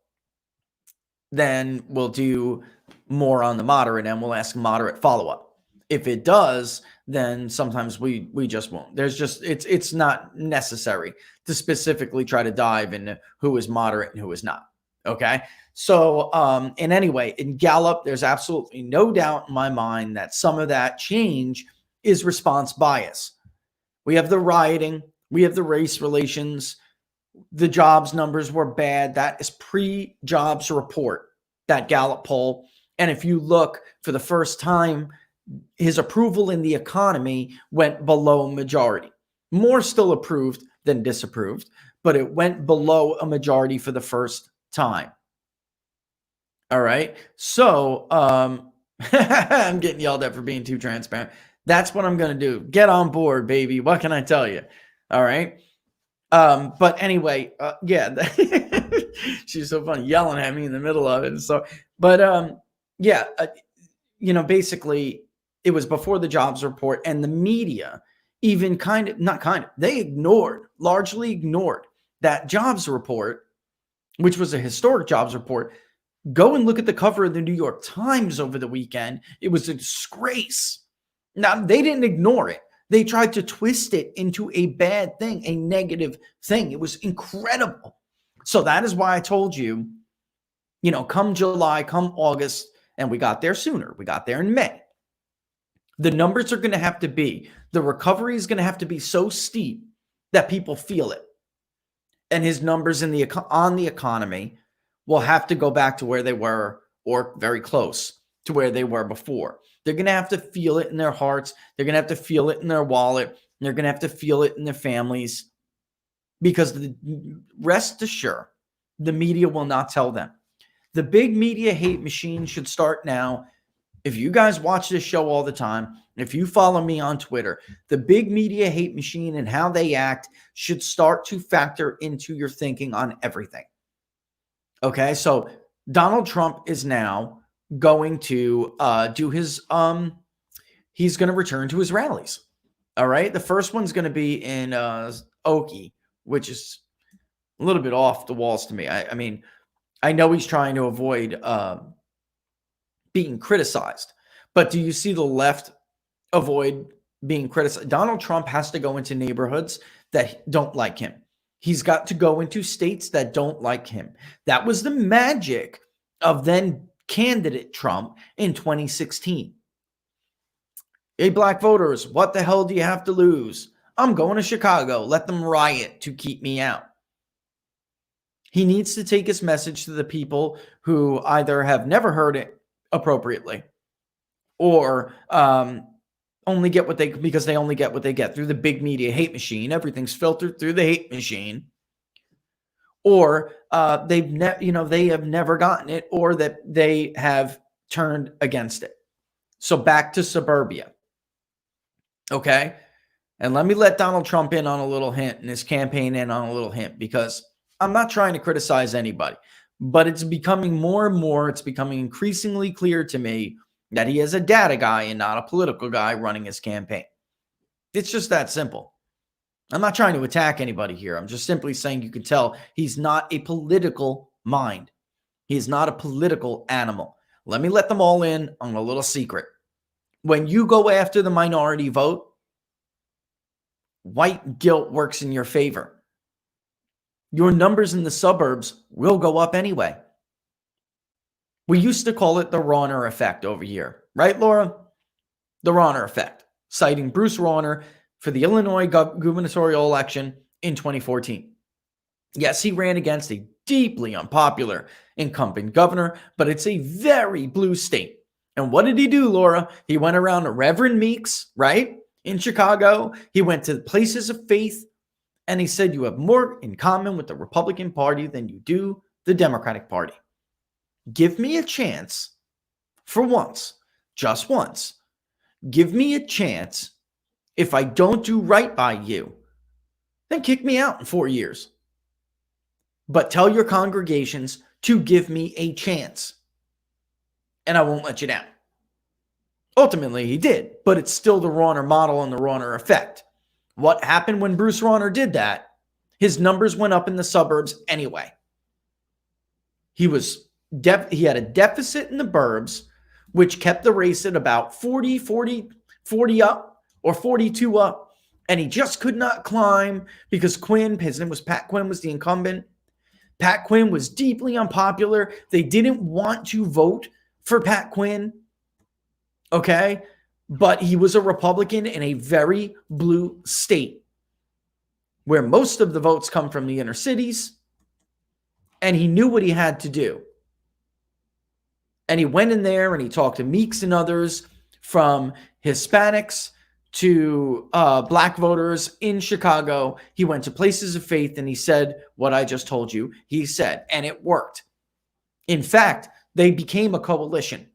then we'll do more on the moderate and we'll ask moderate follow-up. If it does, then sometimes we just won't. It's not necessary to specifically try to dive into who is moderate and who is not. Okay. So in any way, in Gallup, there's absolutely no doubt in my mind that some of that change is response bias. We have the rioting, we have the race relations, the jobs numbers were bad. That is pre-jobs report, that Gallup poll. And if you look for the first time, his approval in the economy went below majority. More still approved than disapproved, but it went below a majority for the first time. All right. So I'm getting yelled at for being too transparent. That's what I'm going to do. Get on board, baby. What can I tell you? All right. But anyway, yeah, she's so funny yelling at me in the middle of it. So, but basically it was before the jobs report, and the media even they largely ignored that jobs report, which was a historic jobs report. Go and look at the cover of the New York Times over the weekend. It was a disgrace. Now, they didn't ignore it. They tried to twist it into a bad thing, a negative thing. It was incredible. So that is why I told you, come July, come August, and we got there sooner. We got there in May. The numbers are going to have to be, the recovery is going to have to be so steep that people feel it. And his numbers on the economy will have to go back to where they were, or very close to where they were before. They're going to have to feel it in their hearts. They're going to have to feel it in their wallet. They're going to have to feel it in their families, because rest assured, the media will not tell them. The big media hate machine should start now. If you guys watch this show all the time, if you follow me on Twitter, the big media hate machine and how they act should start to factor into your thinking on everything. Okay, so Donald Trump is now going to do his, he's going to return to his rallies. All right, the first one's going to be in Okie, which is a little bit off the walls to me. I mean, I know he's trying to avoid being criticized, but do you see the left avoid being criticized? Donald Trump has to go into neighborhoods that don't like him. He's got to go into states that don't like him. That was the magic of then candidate Trump in 2016. Hey, black voters, what the hell do you have to lose? I'm going to Chicago. Let them riot to keep me out. He needs to take his message to the people who either have never heard it appropriately or only get what because they only get what they get through the big media hate machine. Everything's filtered through the hate machine. Or they have never gotten it, or that they have turned against it. So back to suburbia. Okay. And let me let Donald Trump in on a little hint and his campaign in on a little hint, because I'm not trying to criticize anybody, but it's becoming more and more, it's becoming increasingly clear to me that he is a data guy and not a political guy running his campaign. It's just that simple. I'm not trying to attack anybody here. I'm just simply saying you can tell he's not a political mind. He's not a political animal. Let me let them all in on a little secret. When you go after the minority vote, white guilt works in your favor. Your numbers in the suburbs will go up anyway. We used to call it the Rauner effect over here. Right, Laura? The Rauner effect, citing Bruce Rauner for the Illinois gubernatorial election in 2014. Yes, he ran against a deeply unpopular incumbent governor, but it's a very blue state. And what did he do, Laura? He went around to Reverend Meeks, right, in Chicago. He went to places of faith, and he said, you have more in common with the Republican Party than you do the Democratic Party. Give me a chance for once, just once. Give me a chance. If I don't do right by you, then kick me out in 4 years. But tell your congregations to give me a chance, and I won't let you down. Ultimately, he did, but it's still the Rauner model and the Rauner effect. What happened when Bruce Rauner did that? His numbers went up in the suburbs anyway. He had a deficit in the burbs, which kept the race at about 40 up. Or 42 up, and he just could not climb because Quinn, his name was Pat Quinn, was the incumbent. Pat Quinn was deeply unpopular. They didn't want to vote for Pat Quinn, okay? But he was a Republican in a very blue state where most of the votes come from the inner cities, and he knew what he had to do. And he went in there and he talked to Meeks and others, from Hispanics to black voters in Chicago. He went to places of faith and he said what I just told you he said, and it worked. In fact, they became a coalition.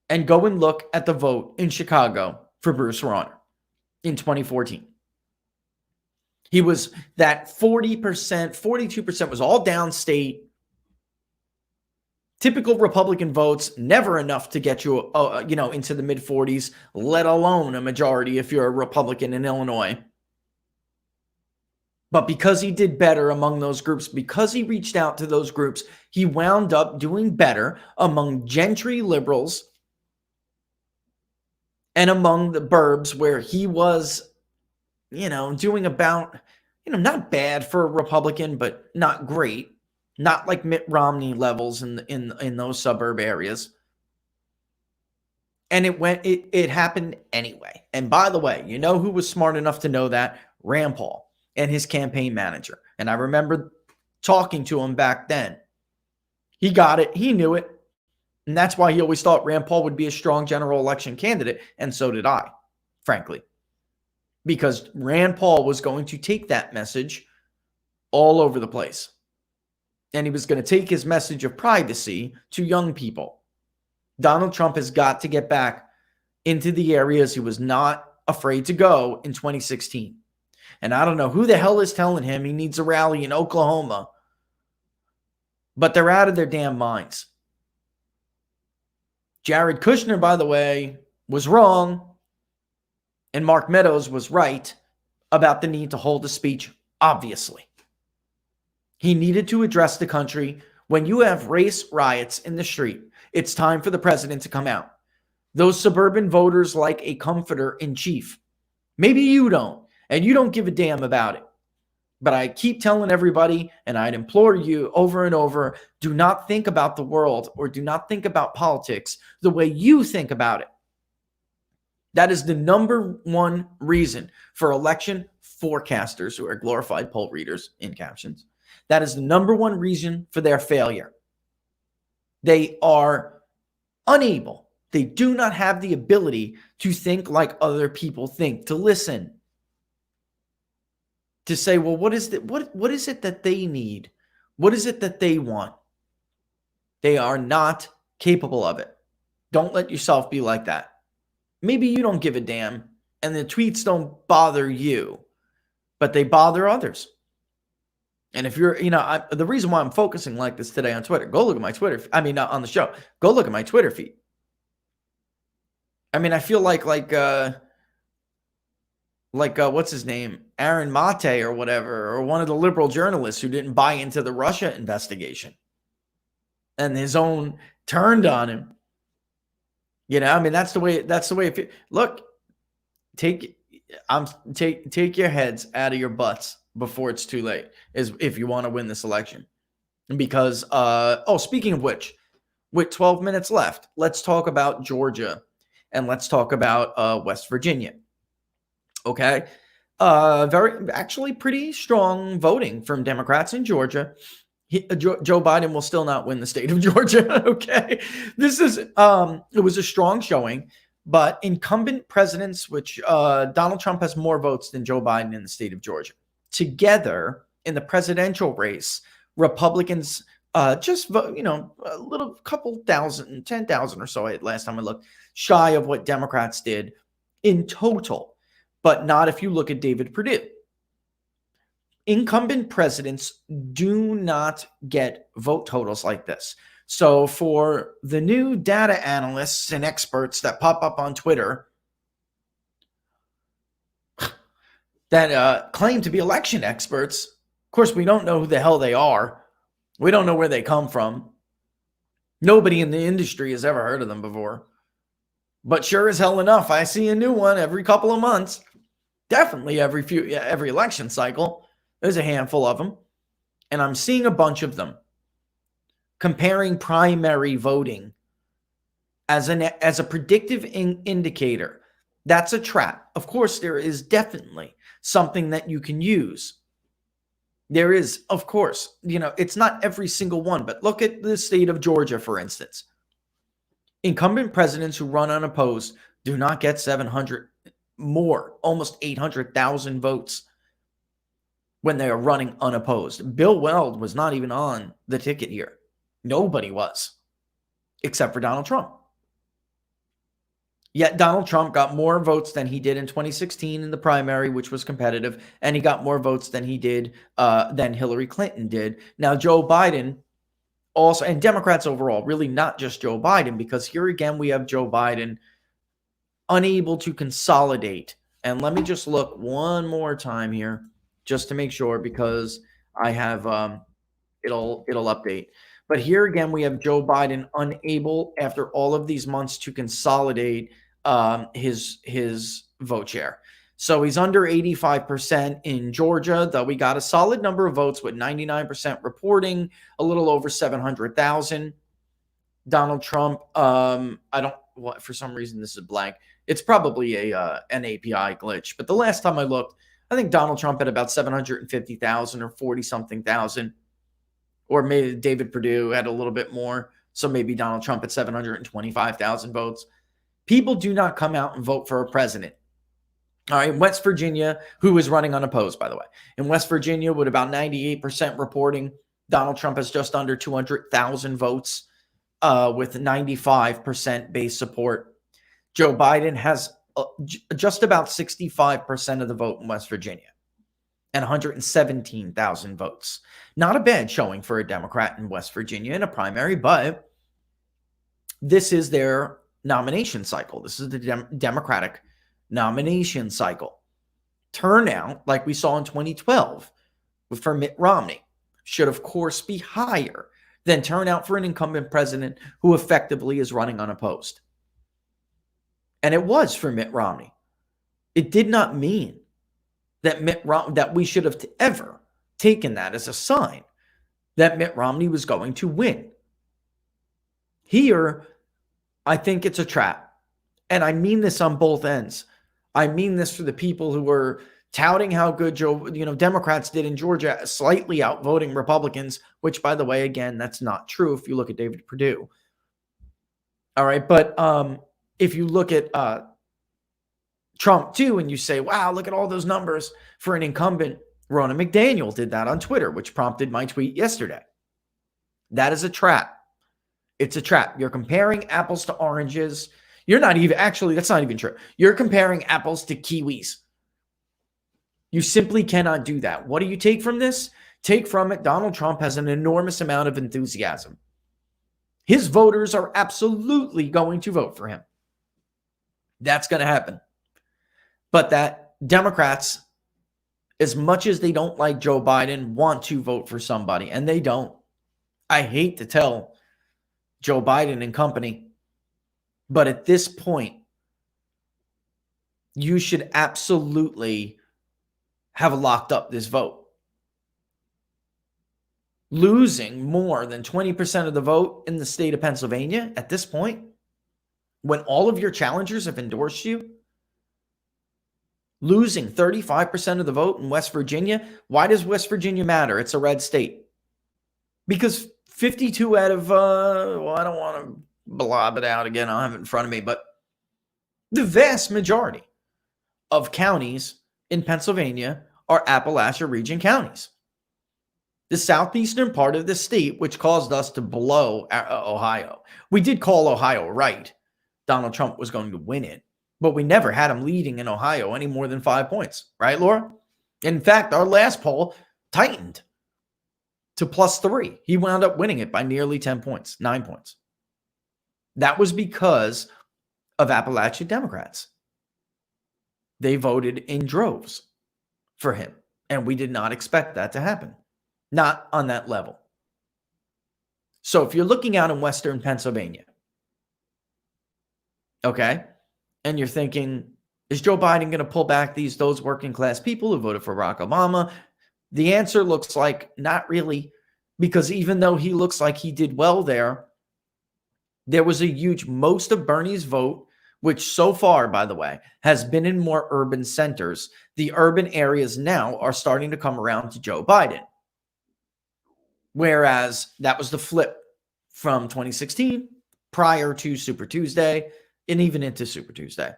And go and look at the vote in Chicago for Bruce Rauner in 2014. He was that 40%, 42% was all downstate. Typical Republican votes, never enough to get you, into the mid-40s, let alone a majority if you're a Republican in Illinois. But because he did better among those groups, because he reached out to those groups, he wound up doing better among gentry liberals and among the burbs where he was, doing about, not bad for a Republican, but not great. Not like Mitt Romney levels in those suburb areas. And it happened anyway. And by the way, you know who was smart enough to know that? Rand Paul and his campaign manager. And I remember talking to him back then. He got it. He knew it. And that's why he always thought Rand Paul would be a strong general election candidate. And so did I, frankly. Because Rand Paul was going to take that message all over the place. And he was going to take his message of privacy to young people. Donald Trump has got to get back into the areas he was not afraid to go in 2016. And I don't know who the hell is telling him he needs a rally in Oklahoma. But they're out of their damn minds. Jared Kushner, by the way, was wrong. And Mark Meadows was right about the need to hold a speech, obviously. He needed to address the country. When you have race riots in the street, it's time for the president to come out. Those suburban voters like a comforter in chief. Maybe you don't, and you don't give a damn about it. But I keep telling everybody, and I'd implore you over and over, do not think about the world or do not think about politics the way you think about it. That is the number one reason for election forecasters, who are glorified poll readers in captions. That is the number one reason for their failure. They are unable. They do not have the ability to think like other people think, to listen, to say, well, what is it that they need? What is it that they want? They are not capable of it. Don't let yourself be like that. Maybe you don't give a damn and the tweets don't bother you, but they bother others. And if you're, the reason why I'm focusing like this today on Twitter, go look at my Twitter. Not on the show. Go look at my Twitter feed. I feel like what's his name? Aaron Mate or whatever, or one of the liberal journalists who didn't buy into the Russia investigation and his own turned on him. That's the way it look, take your heads out of your butts before it's too late, is if you want to win this election. Because speaking of which, with 12 minutes left, let's talk about Georgia and let's talk about West Virginia. Okay. Actually pretty strong voting from Democrats in Georgia. Joe Biden will still not win the state of Georgia. Okay. This is, it was a strong showing, but incumbent presidents, which Donald Trump has more votes than Joe Biden in the state of Georgia. Together in the presidential race, Republicans just vote, a little couple thousand, 10,000 or so last time I looked, shy of what Democrats did in total, but not if you look at David Perdue. Incumbent presidents do not get vote totals like this. So for the new data analysts and experts that pop up on Twitter that claim to be election experts, of course, we don't know who the hell they are. We don't know where they come from. Nobody in the industry has ever heard of them before. But sure as hell enough, I see a new one every couple of months. Definitely every election cycle. There's a handful of them. And I'm seeing a bunch of them comparing primary voting as a predictive indicator. That's a trap. Of course, there is definitely something that you can use. There is, of course, it's not every single one, but look at the state of Georgia, for instance. Incumbent presidents who run unopposed do not get 700 more, almost 800,000 votes when they are running unopposed. Bill Weld was not even on the ticket here. Nobody was, except for Donald Trump. Yet Donald Trump got more votes than he did in 2016 in the primary, which was competitive, and he got more votes than he did than Hillary Clinton did. Now, Joe Biden also, and Democrats overall, really not just Joe Biden, because here again we have Joe Biden unable to consolidate. And let me just look one more time here, just to make sure, because I have it'll update. But here again, we have Joe Biden unable, after all of these months, to consolidate his vote share. So he's under 85% in Georgia, though we got a solid number of votes with 99% reporting, a little over 700,000. Donald Trump, for some reason this is blank. It's probably an API glitch. But the last time I looked, I think Donald Trump had about 750,000 or 40-something thousand. Or maybe David Perdue had a little bit more. So maybe Donald Trump had 725,000 votes. People do not come out and vote for a president. All right, West Virginia, who is running unopposed, by the way. In West Virginia, with about 98% reporting, Donald Trump has just under 200,000 votes with 95% base support. Joe Biden has just about 65% of the vote in West Virginia and 117,000 votes. Not a bad showing for a Democrat in West Virginia in a primary, but this is their nomination cycle. This is the Democratic nomination cycle. Turnout, like we saw in 2012 for Mitt Romney, should of course be higher than turnout for an incumbent president who effectively is running unopposed. And it was for Mitt Romney. It did not mean that that we should have ever taken that as a sign that Mitt Romney was going to win. Here, I think it's a trap. And I mean this on both ends. I mean this for the people who were touting how good Democrats did in Georgia, slightly outvoting Republicans, which, by the way, again, that's not true if you look at David Perdue. All right, but if you look at Trump too, and you say, wow, look at all those numbers for an incumbent, Ronna McDaniel did that on Twitter, which prompted my tweet yesterday. That is a trap. It's a trap. You're comparing apples to oranges. You're not even, actually, that's not even true. You're comparing apples to kiwis. You simply cannot do that. What do you take from this? Take from it, Donald Trump has an enormous amount of enthusiasm. His voters are absolutely going to vote for him. That's going to happen. But that Democrats, as much as they don't like Joe Biden, want to vote for somebody, and they don't. I hate to tell Joe Biden and company, but at this point, you should absolutely have locked up this vote. Losing more than 20% of the vote in the state of Pennsylvania at this point, when all of your challengers have endorsed you, losing 35% of the vote in West Virginia. Why does West Virginia matter? It's a red state. Because 52 out of, I don't want to blob it out again. I don't have it in front of me, but the vast majority of counties in Pennsylvania are Appalachia region counties. The southeastern part of the state, which caused us to blow Ohio. We did call Ohio right. Donald Trump was going to win it, but we never had him leading in Ohio any more than 5 points. Right, Laura? In fact, our last poll tightened to +3. He wound up winning it by nearly 10 points, 9 points. That was because of Appalachian Democrats. They voted in droves for him, and we did not expect that to happen. Not on that level. So if you're looking out in Western Pennsylvania, okay, and you're thinking, is Joe Biden going to pull back those working class people who voted for Barack Obama? The answer looks like not really, because even though he looks like he did well there was a huge, most of Bernie's vote, which so far, by the way, has been in more urban centers. The urban areas now are starting to come around to Joe Biden. Whereas that was the flip from 2016 prior to Super Tuesday and even into Super Tuesday.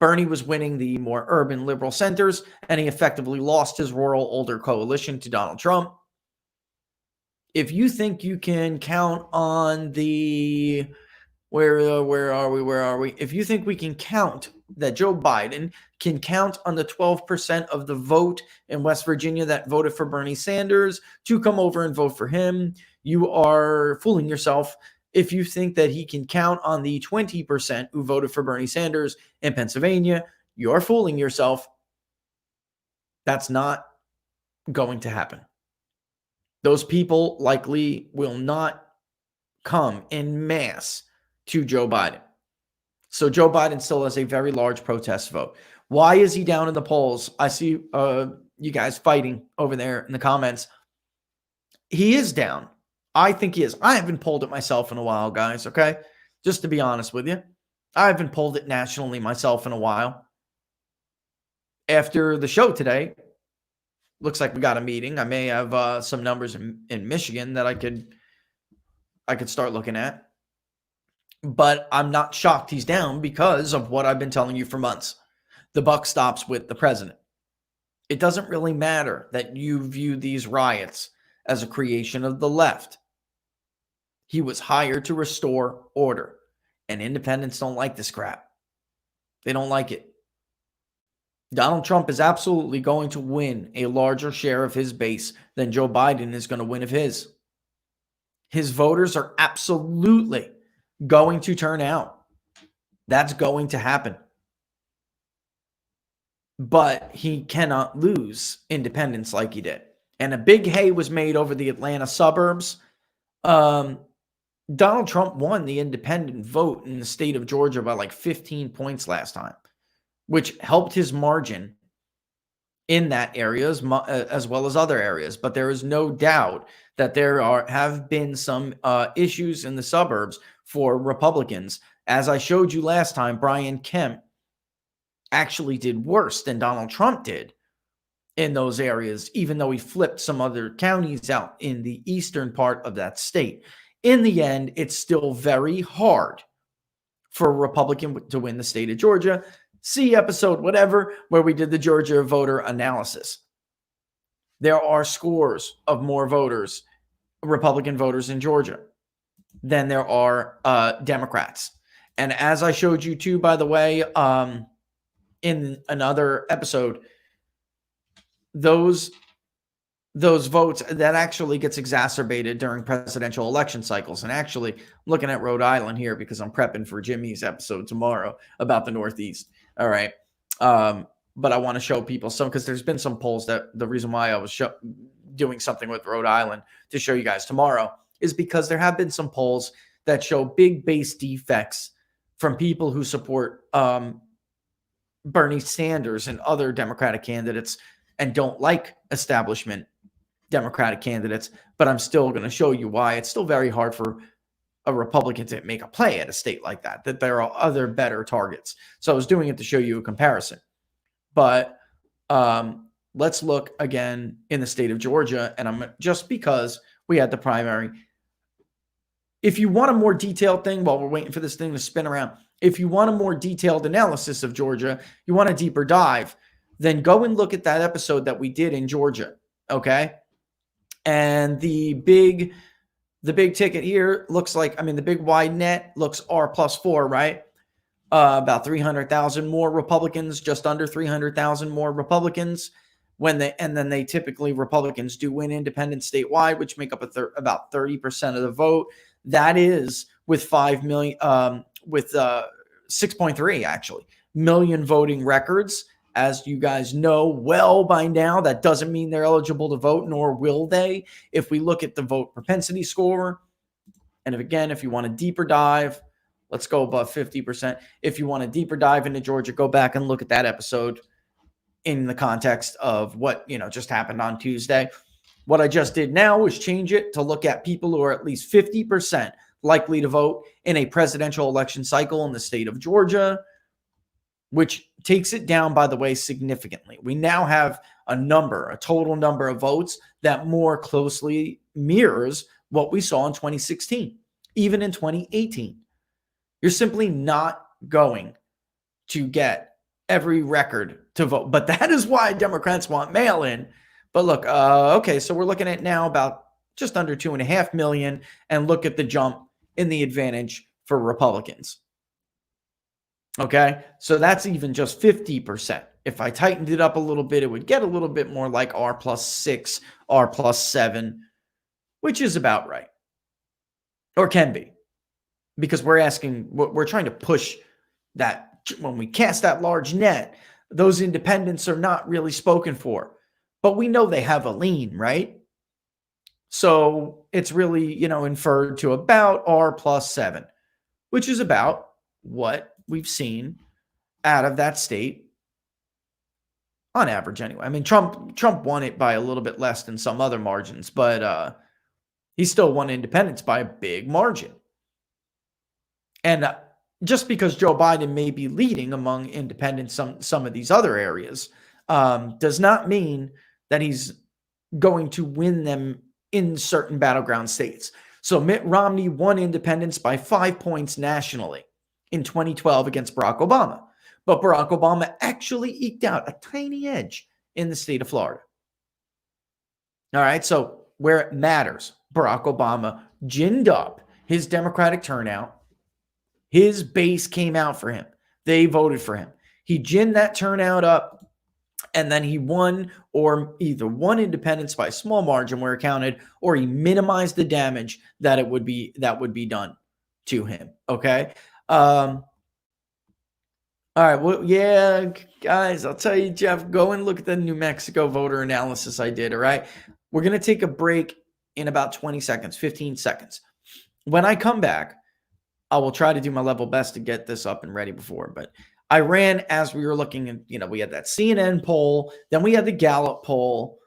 Bernie was winning the more urban liberal centers, and he effectively lost his rural older coalition to Donald Trump. If you think you can count on the where are we? If you think we can count that Joe Biden can count on the 12% of the vote in West Virginia that voted for Bernie Sanders to come over and vote for him, you are fooling yourself. If you think that he can count on the 20% who voted for Bernie Sanders in Pennsylvania, you're fooling yourself. That's not going to happen. Those people likely will not come en masse to Joe Biden. So Joe Biden still has a very large protest vote. Why is he down in the polls? I see you guys fighting over there in the comments. He is down. I think he is. I haven't polled it myself in a while, guys, okay? Just to be honest with you. I haven't polled it nationally myself in a while. After the show today, looks like we got a meeting. I may have some numbers in Michigan that I could start looking at. But I'm not shocked he's down because of what I've been telling you for months. The buck stops with the president. It doesn't really matter that you view these riots as a creation of the left. He was hired to restore order, and independents don't like this crap. They don't like it. Donald Trump is absolutely going to win a larger share of his base than Joe Biden is going to win of his. His voters are absolutely going to turn out. That's going to happen. But he cannot lose independents like he did. And a big hay was made over the Atlanta suburbs. Donald Trump won the independent vote in the state of Georgia by like 15 points last time, which helped his margin in that area as well as other areas. But there is no doubt that there have been some issues in the suburbs for Republicans. As I showed you last time, Brian Kemp actually did worse than Donald Trump did in those areas, even though he flipped some other counties out in the eastern part of that state. In the end, it's still very hard for a Republican to win the state of Georgia. See episode whatever, where we did the Georgia voter analysis. There are scores of more voters, Republican voters in Georgia, than there are Democrats. And as I showed you too, by the way, in another episode, those votes, that actually gets exacerbated during presidential election cycles. And actually, I'm looking at Rhode Island here because I'm prepping for Jimmy's episode tomorrow about the Northeast. All right. But I want to show people some, because there's been some polls that the reason why I was doing something with Rhode Island to show you guys tomorrow is because there have been some polls that show big base defects from people who support Bernie Sanders and other Democratic candidates and don't like establishment Democratic candidates. But I'm still going to show you why it's still very hard for a Republican to make a play at a state like that there are other better targets. So I was doing it to show you a comparison. But let's look again in the state of Georgia. And just because we had the primary, if you want a more detailed thing, while we're waiting for this thing to spin around, if you want a more detailed analysis of Georgia, you want a deeper dive, then go and look at that episode that we did in Georgia. Okay. And the big ticket here looks like, the big wide net looks R+4, right? About 300,000 more Republicans, just under 300,000 more Republicans. And then they typically, Republicans do win independents statewide, which make up about 30% of the vote. That is with 5 million, with 6.3 actually million voting records. As you guys know well by now, that doesn't mean they're eligible to vote, nor will they. If we look at the vote propensity score, and if you want a deeper dive, let's go above 50%. If you want a deeper dive into Georgia, go back and look at that episode in the context of what, just happened on Tuesday. What I just did now was change it to look at people who are at least 50% likely to vote in a presidential election cycle in the state of Georgia, which takes it down, by the way, significantly. We now have a total number of votes that more closely mirrors what we saw in 2016, even in 2018. You're simply not going to get every record to vote. But that is why Democrats want mail-in. But look, okay, so we're looking at now about just under 2.5 million, and look at the jump in the advantage for Republicans. Okay, so that's even just 50%. If I tightened it up a little bit, it would get a little bit more like R+6, R+7, which is about right. Or can be. Because we're trying to push that, when we cast that large net, those independents are not really spoken for. But we know they have a lean, right? So it's really, inferred to about R+7, which is about what we've seen out of that state on average anyway. Trump won it by a little bit less than some other margins, but he still won independents by a big margin. And just because Joe Biden may be leading among independents some of these other areas does not mean that he's going to win them in certain battleground states. So Mitt Romney won independents by 5 points nationally in 2012 against Barack Obama. But Barack Obama actually eked out a tiny edge in the state of Florida. All right, so where it matters, Barack Obama ginned up his Democratic turnout. His base came out for him. They voted for him. He ginned that turnout up, and then he won, or either won independents by a small margin where it counted, or he minimized the damage that would be done to him. Okay. All right. Well, yeah, guys, I'll tell you, Jeff, go and look at the New Mexico voter analysis I did. All right. We're going to take a break in about 20 seconds, 15 seconds. When I come back, I will try to do my level best to get this up and ready before, but I ran as we were looking, and we had that CNN poll, then we had the Gallup poll,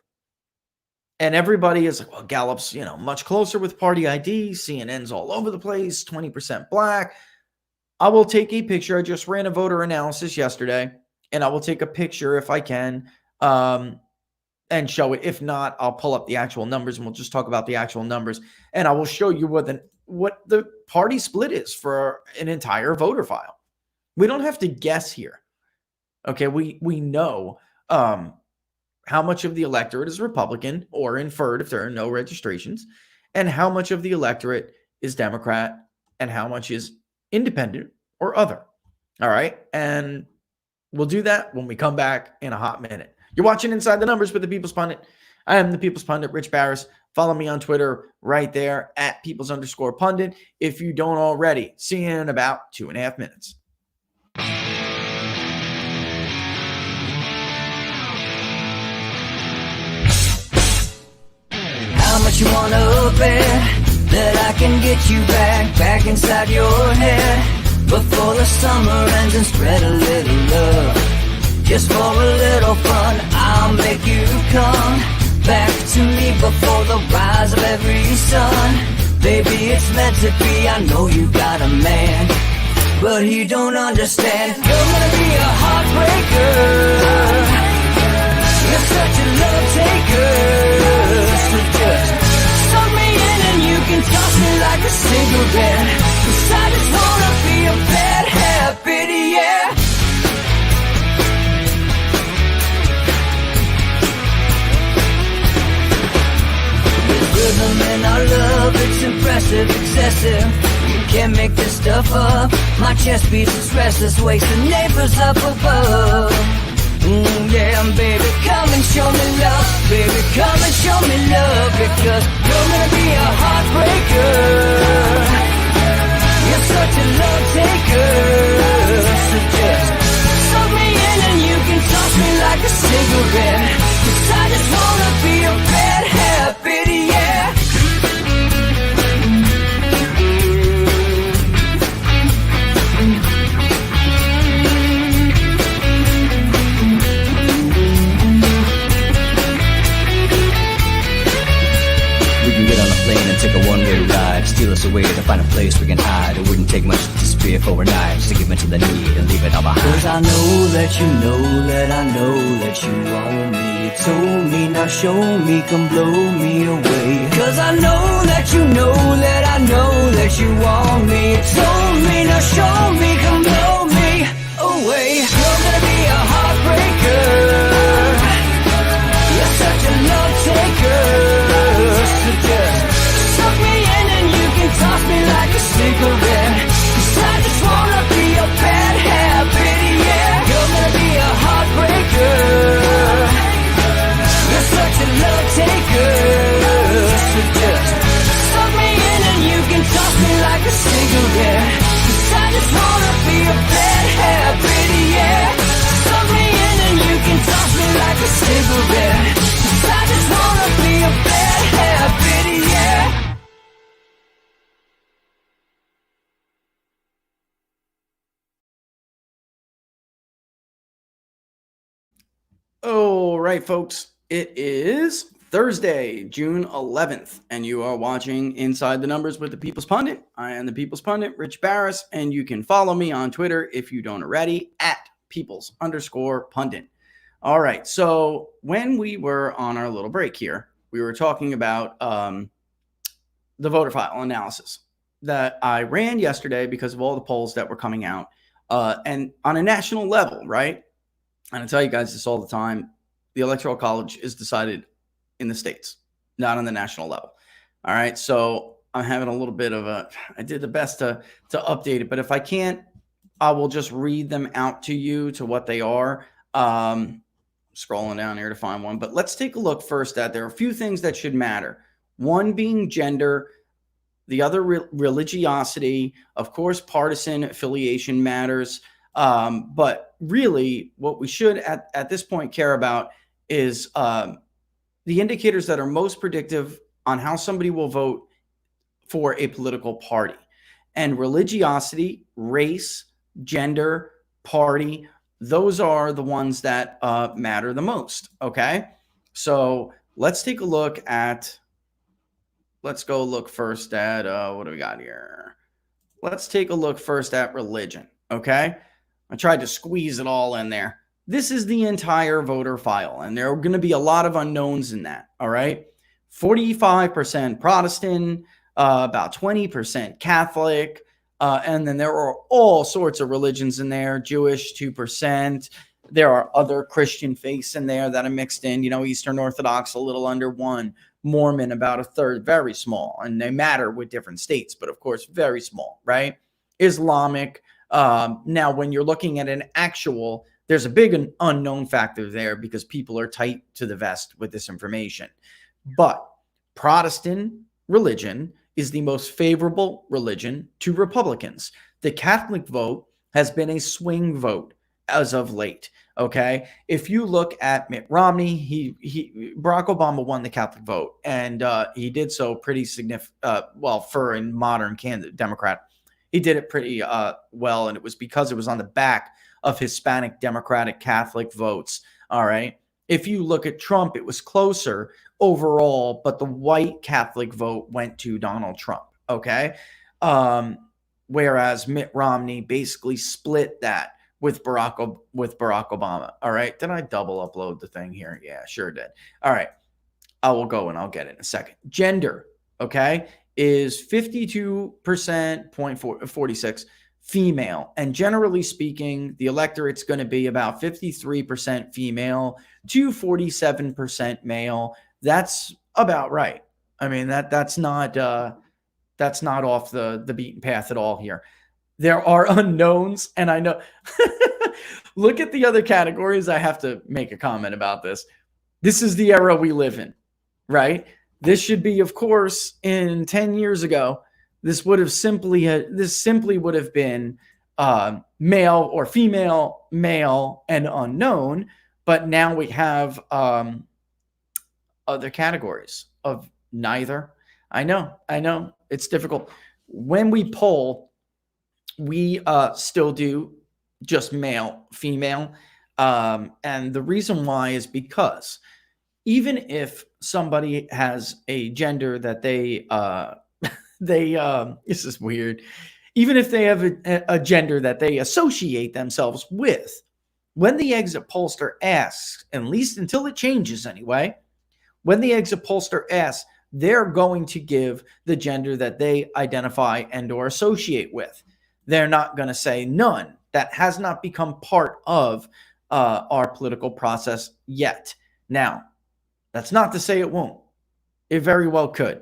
and everybody is like, well, Gallup's much closer with party ID, CNN's all over the place, 20% black. I will take a picture. I just ran a voter analysis yesterday, and I will take a picture if I can, and show it. If not, I'll pull up the actual numbers and we'll just talk about the actual numbers. And I will show you what the party split is for an entire voter file. We don't have to guess here. Okay, we know how much of the electorate is Republican or inferred if there are no registrations, and how much of the electorate is Democrat, and how much is independent or other. All right, and we'll do that when we come back in a hot minute. You're watching Inside the Numbers with the People's Pundit. I am the People's Pundit, Rich Barris. Follow me on Twitter right there at Peoples_Pundit. If you don't already, see you in about 2.5 minutes. How much you wanna bet that I can get you back inside your head before the summer ends and spread a little love. Just for a little fun, I'll make you come back to me before the rise of every sun. Baby, it's meant to be, I know you got a man, but he don't understand. You're gonna be a heartbreaker, you're such a love taker. So just suck me in and you can toss me like a cigarette, 'cause I just wanna be a bad habit, yeah. Rhythm in our love, it's impressive, excessive. You can't make this stuff up. My chest beats is restless, wakes the neighbors up above. Yeah, baby, come and show me love. Baby, come and show me love, because you're gonna be a heartbreaker. You're such a love taker. So just suck me in and you can toss me like a cigarette, 'cause I just wanna be a bad habit, yeah. Take a one-way ride, steal us away to find a place we can hide. It wouldn't take much to spear for a knife, just to give in to the need and leave it all behind. 'Cause I know that you know that I know that you want me. You told me, now show me, come blow me away. 'Cause I know that you know that I know that you want me. You told me, now show me, come blow me away. You're gonna be a heartbreaker. You're such a love taker. So just suck me in and you can toss me like a cigarette, 'cause I just wanna be a bad habit, yeah. You're gonna be a heartbreaker. You're such a love taker. So just suck me in and you can toss me like a cigarette, 'cause I just wanna be a bad habit, yeah. Suck me in and you can toss me like a cigarette, 'cause I just wanna be a bad habit, yeah. All right, folks, it is Thursday, June 11th, and you are watching Inside the Numbers with the People's Pundit. I am the People's Pundit, Rich Barris, and you can follow me on Twitter if you don't already at Peoples_Pundit. All right, so when we were on our little break here, we were talking about the voter file analysis that I ran yesterday because of all the polls that were coming out, and on a national level, right? And I tell you guys this all the time, the Electoral College is decided in the states, not on the national level. All right, so I'm having a little bit of I did the best to update it, but if I can't, I will just read them out to you to what they are. Scrolling down here to find one, but let's take a look first at, there are a few things that should matter. One being gender, the other religiosity, of course, partisan affiliation matters. But really what we should at this point care about is the indicators that are most predictive on how somebody will vote for a political party. And religiosity, race, gender, party, those are the ones that matter the most. Okay. So let's take a look at, let's go look first at, what do we got here? Let's take a look first at religion. Okay. I tried to squeeze it all in there. This is the entire voter file, and there are going to be a lot of unknowns in that. All right. 45% Protestant, about 20% Catholic, and then there are all sorts of religions in there. Jewish, 2%. There are other Christian faiths in there that are mixed in. You know, Eastern Orthodox, a little under 1%. Mormon, about a third, very small. And they matter with different states, but of course, very small, right? Islamic. Now, when you're looking at an actual, there's a big unknown factor there because people are tight to the vest with this information. But Protestant religion is the most favorable religion to Republicans. The Catholic vote has been a swing vote as of late. Okay. If you look at Mitt Romney, Barack Obama won the Catholic vote, and he did so pretty significant. Well, for a modern candidate, Democrat, he did it pretty well. And it was because it was on the back of Hispanic Democratic Catholic votes. All right. If you look at Trump, it was closer overall, but the white Catholic vote went to Donald Trump. Okay. Whereas Mitt Romney basically split that with Barack Obama. All right. Did I double upload the thing here? Yeah, sure did. All right. I will go and I'll get it in a second. Gender, okay, is 52.46 female. And generally speaking, the electorate's going to be about 53% female to 47% male. That's about right. I mean, that's not off the beaten path at all here. There are unknowns, and I know. Look at the other categories. I have to make a comment about this. This is the era we live in, right? This should be, of course, in 10 years ago, this simply would have been male or female, male, and unknown. But now we have other categories of neither. I know. It's difficult. When we poll, we still do just male, female. And the reason why is because even if somebody has a gender that this is weird. Even if they have a gender that they associate themselves with, when the exit pollster asks, at least until it changes anyway, when the exit pollster asks, they're going to give the gender that they identify and or associate with. They're not going to say none. That has not become part of our political process yet. Now, that's not to say it won't. It very well could.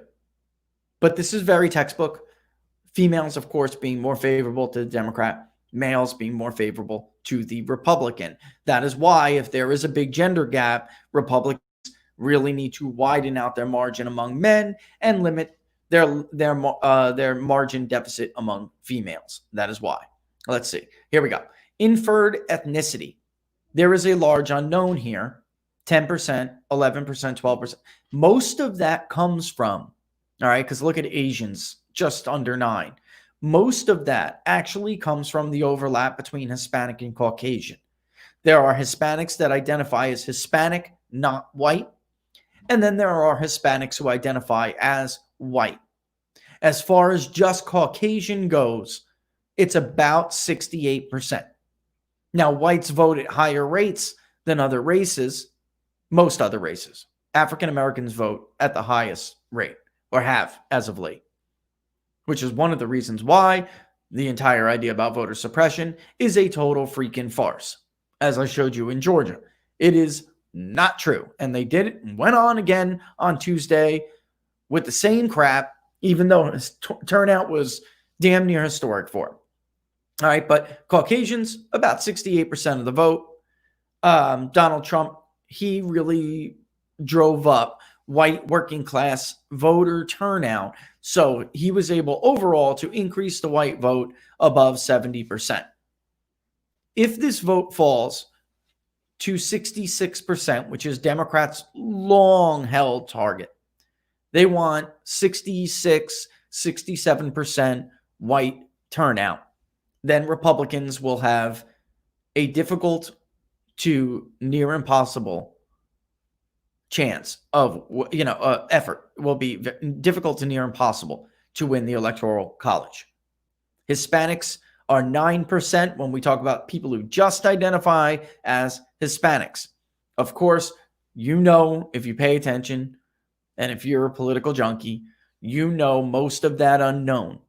But this is very textbook. Females, of course, being more favorable to the Democrat. Males being more favorable to the Republican. That is why if there is a big gender gap, Republicans really need to widen out their margin among men and limit their margin deficit among females. That is why. Let's see. Here we go. Inferred ethnicity. There is a large unknown here. 10%, 11%, 12%. Most of that comes from, all right, because look at Asians, just under 9%. Most of that actually comes from the overlap between Hispanic and Caucasian. There are Hispanics that identify as Hispanic, not white. And then there are Hispanics who identify as white. As far as just Caucasian goes, it's about 68%. Now, whites vote at higher rates than other races, most other races. African Americans vote at the highest rate, or have as of late, which is one of the reasons why the entire idea about voter suppression is a total freaking farce. As I showed you in Georgia, it is not true. And they did it and went on again on Tuesday with the same crap, even though his turnout was damn near historic for him. All right, but Caucasians, about 68% of the vote. Donald Trump, he really drove up white working class voter turnout. So he was able overall to increase the white vote above 70%. If this vote falls to 66%, which is Democrats' long held target, they want 66, 67% white turnout. Then Republicans will have a difficult to near impossible chance of, effort will be difficult to near impossible to win the Electoral College. Hispanics are 9% when we talk about people who just identify as Hispanics. Of course, if you pay attention and if you're a political junkie, most of that unknown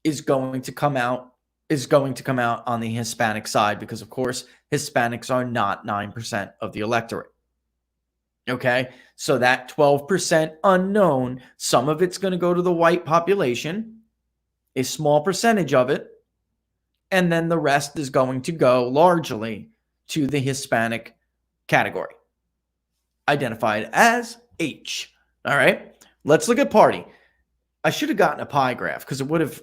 is going to come out on the Hispanic side, because of course Hispanics are not 9% of the electorate. Okay, so that 12% unknown, some of it's going to go to the white population, a small percentage of it, and then the rest is going to go largely to the Hispanic category, identified as H. All right, let's look at party. I should have gotten a pie graph because it would have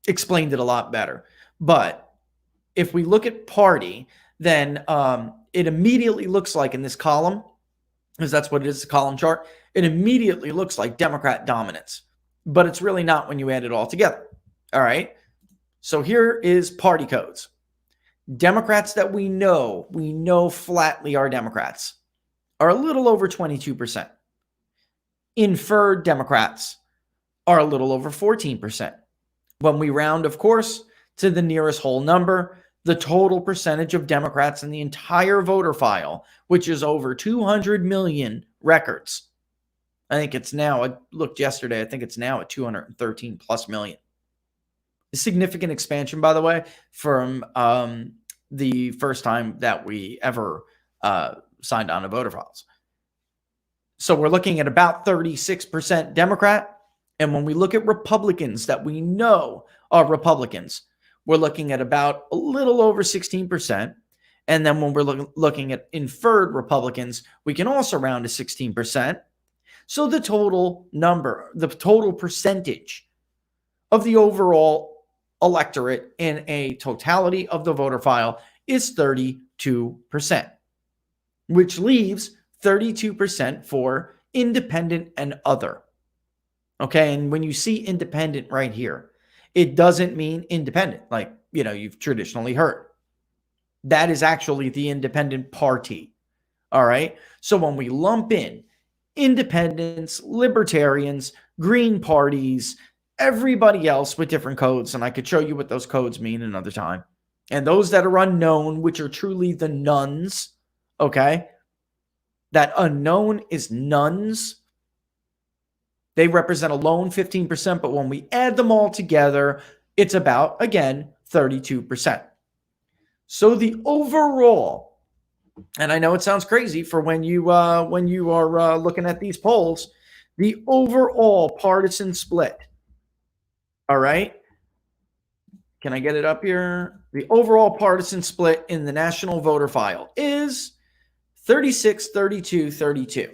explained it a lot better. But if we look at party, then it immediately looks like in this column, because that's what it is, a column chart, it immediately looks like Democrat dominance. But it's really not when you add it all together. All right. So here is party codes. Democrats that we know flatly are Democrats, are a little over 22%. Inferred Democrats are a little over 14%. When we round, of course, to the nearest whole number, the total percentage of Democrats in the entire voter file, which is over 200 million records. I think it's now, I looked yesterday, I think it's now at 213 plus million. A significant expansion, by the way, from the first time that we ever signed on to voter files. So we're looking at about 36% Democrat. And when we look at Republicans that we know are Republicans, we're looking at about a little over 16%. And then when we're looking at inferred Republicans, we can also round to 16%. So the total number, the total percentage of the overall electorate in a totality of the voter file is 32%, which leaves 32% for independent and other. Okay, and when you see independent right here, it doesn't mean independent like, you've traditionally heard. That is actually the independent party. All right, so when we lump in independents, libertarians, green parties, everybody else with different codes, and I could show you what those codes mean another time, and those that are unknown, which are truly the nuns, okay, that unknown is nuns. They represent alone 15%, but when we add them all together, it's about, again, 32%. So the overall, and I know it sounds crazy for when you are looking at these polls, the overall partisan split, all right? Can I get it up here? The overall partisan split in the national voter file is 36, 32, 32.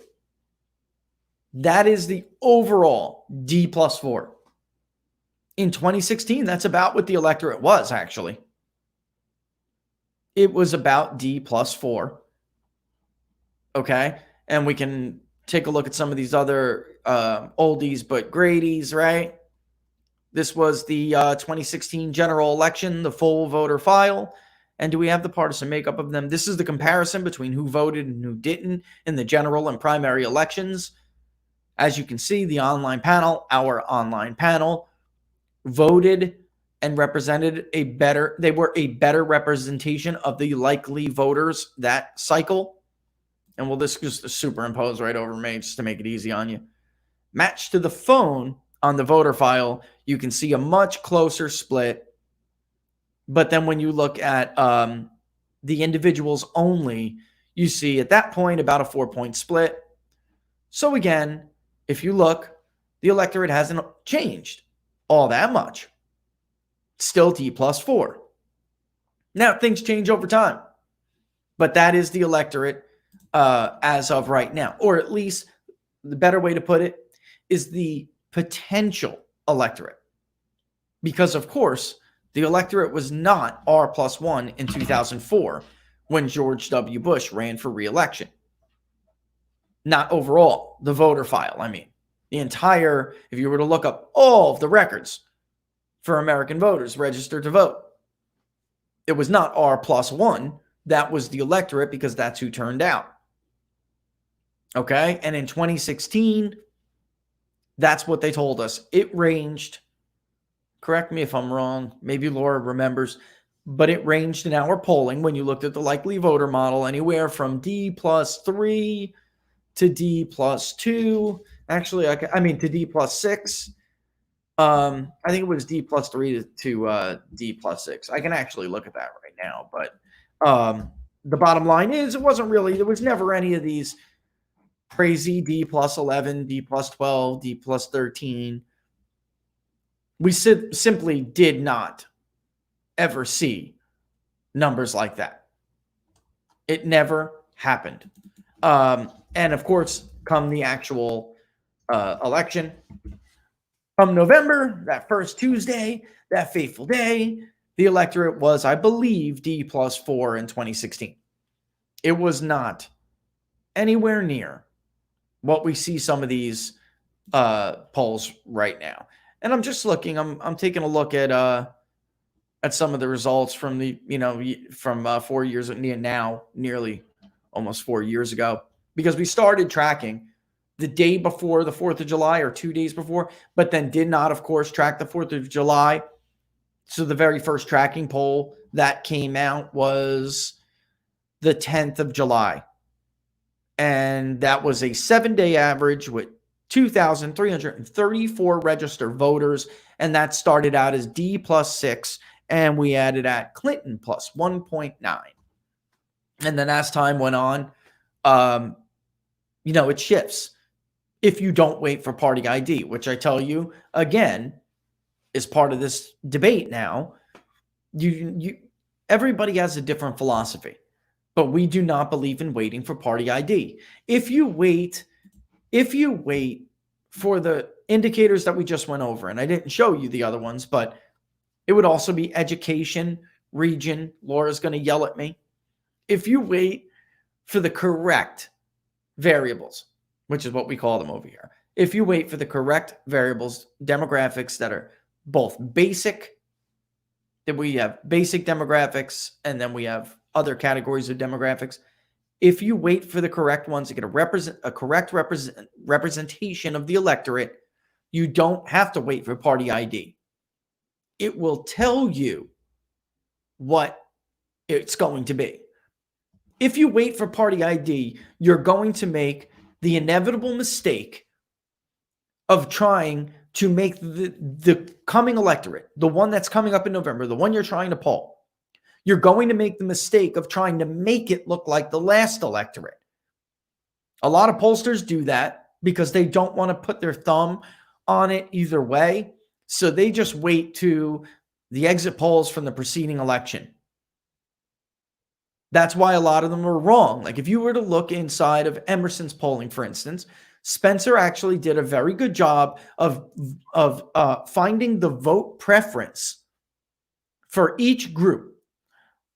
That is the overall D plus 4. In 2016, that's about what the electorate was, actually. It was about D plus 4. Okay? And we can take a look at some of these other oldies but greaties, right? This was the 2016 general election, the full voter file. And do we have the partisan makeup of them? This is the comparison between who voted and who didn't in the general and primary elections. As you can see, the online panel, our online panel, voted and represented they were a better representation of the likely voters that cycle. And we'll just superimpose right over me just to make it easy on you. Matched to the phone on the voter file, you can see a much closer split. But then when you look at the individuals only, you see at that point about a 4-point split. So again, if you look, the electorate hasn't changed all that much. Still D plus 4. Now, things change over time, but that is the electorate as of right now. Or at least the better way to put it is the potential electorate. Because, of course, the electorate was not R plus 1 in 2004 when George W. Bush ran for re-election. Not overall, the voter file, I mean. The entire, if you were to look up all of the records for American voters registered to vote, It was not R plus 1. That was the electorate because that's who turned out. Okay? And in 2016, that's what they told us. It ranged, correct me if I'm wrong, maybe Laura remembers, but it ranged in our polling when you looked at the likely voter model anywhere from D plus 3 to D plus 2. Actually, to D plus 6. I think it was D plus 3 to D plus 6. I can actually look at that right now. But the bottom line is there was never any of these crazy D plus 11, D plus 12, D plus 13. We simply did not ever see numbers like that. It never happened. And of course, come the actual election, come November, that first Tuesday, that fateful day, the electorate was, I believe, D plus 4 in 2016. It was not anywhere near what we see some of these polls right now. And I'm just looking, I'm taking a look at some of the results from from 4 years now, nearly almost 4 years ago, because we started tracking the day before the 4th of July or 2 days before, but then did not, of course, track the 4th of July. So the very first tracking poll that came out was the 10th of July. And that was a 7-day average with 2,334 registered voters. And that started out as D plus 6. And we added at Clinton plus 1.9. And then as time went on, it shifts. If you don't wait for party ID, which I tell you, again, is part of this debate now. Everybody has a different philosophy, but we do not believe in waiting for party ID. If you wait for the indicators that we just went over, and I didn't show you the other ones, but it would also be education, region. Laura's going to yell at me. If you wait for the correct variables, which is what we call them over here, if you wait for the correct variables, demographics that are both basic, then we have basic demographics, and then we have other categories of demographics. If you wait for the correct ones to get a correct representation of the electorate, you don't have to wait for party ID. It will tell you what it's going to be. If you wait for party ID, you're going to make the inevitable mistake of trying to make the coming electorate, the one that's coming up in November, the one you're trying to poll, you're going to make the mistake of trying to make it look like the last electorate. A lot of pollsters do that because they don't want to put their thumb on it either way. So they just wait to the exit polls from the preceding election. That's why a lot of them are wrong. Like if you were to look inside of Emerson's polling, for instance, Spencer actually did a very good job of finding the vote preference for each group.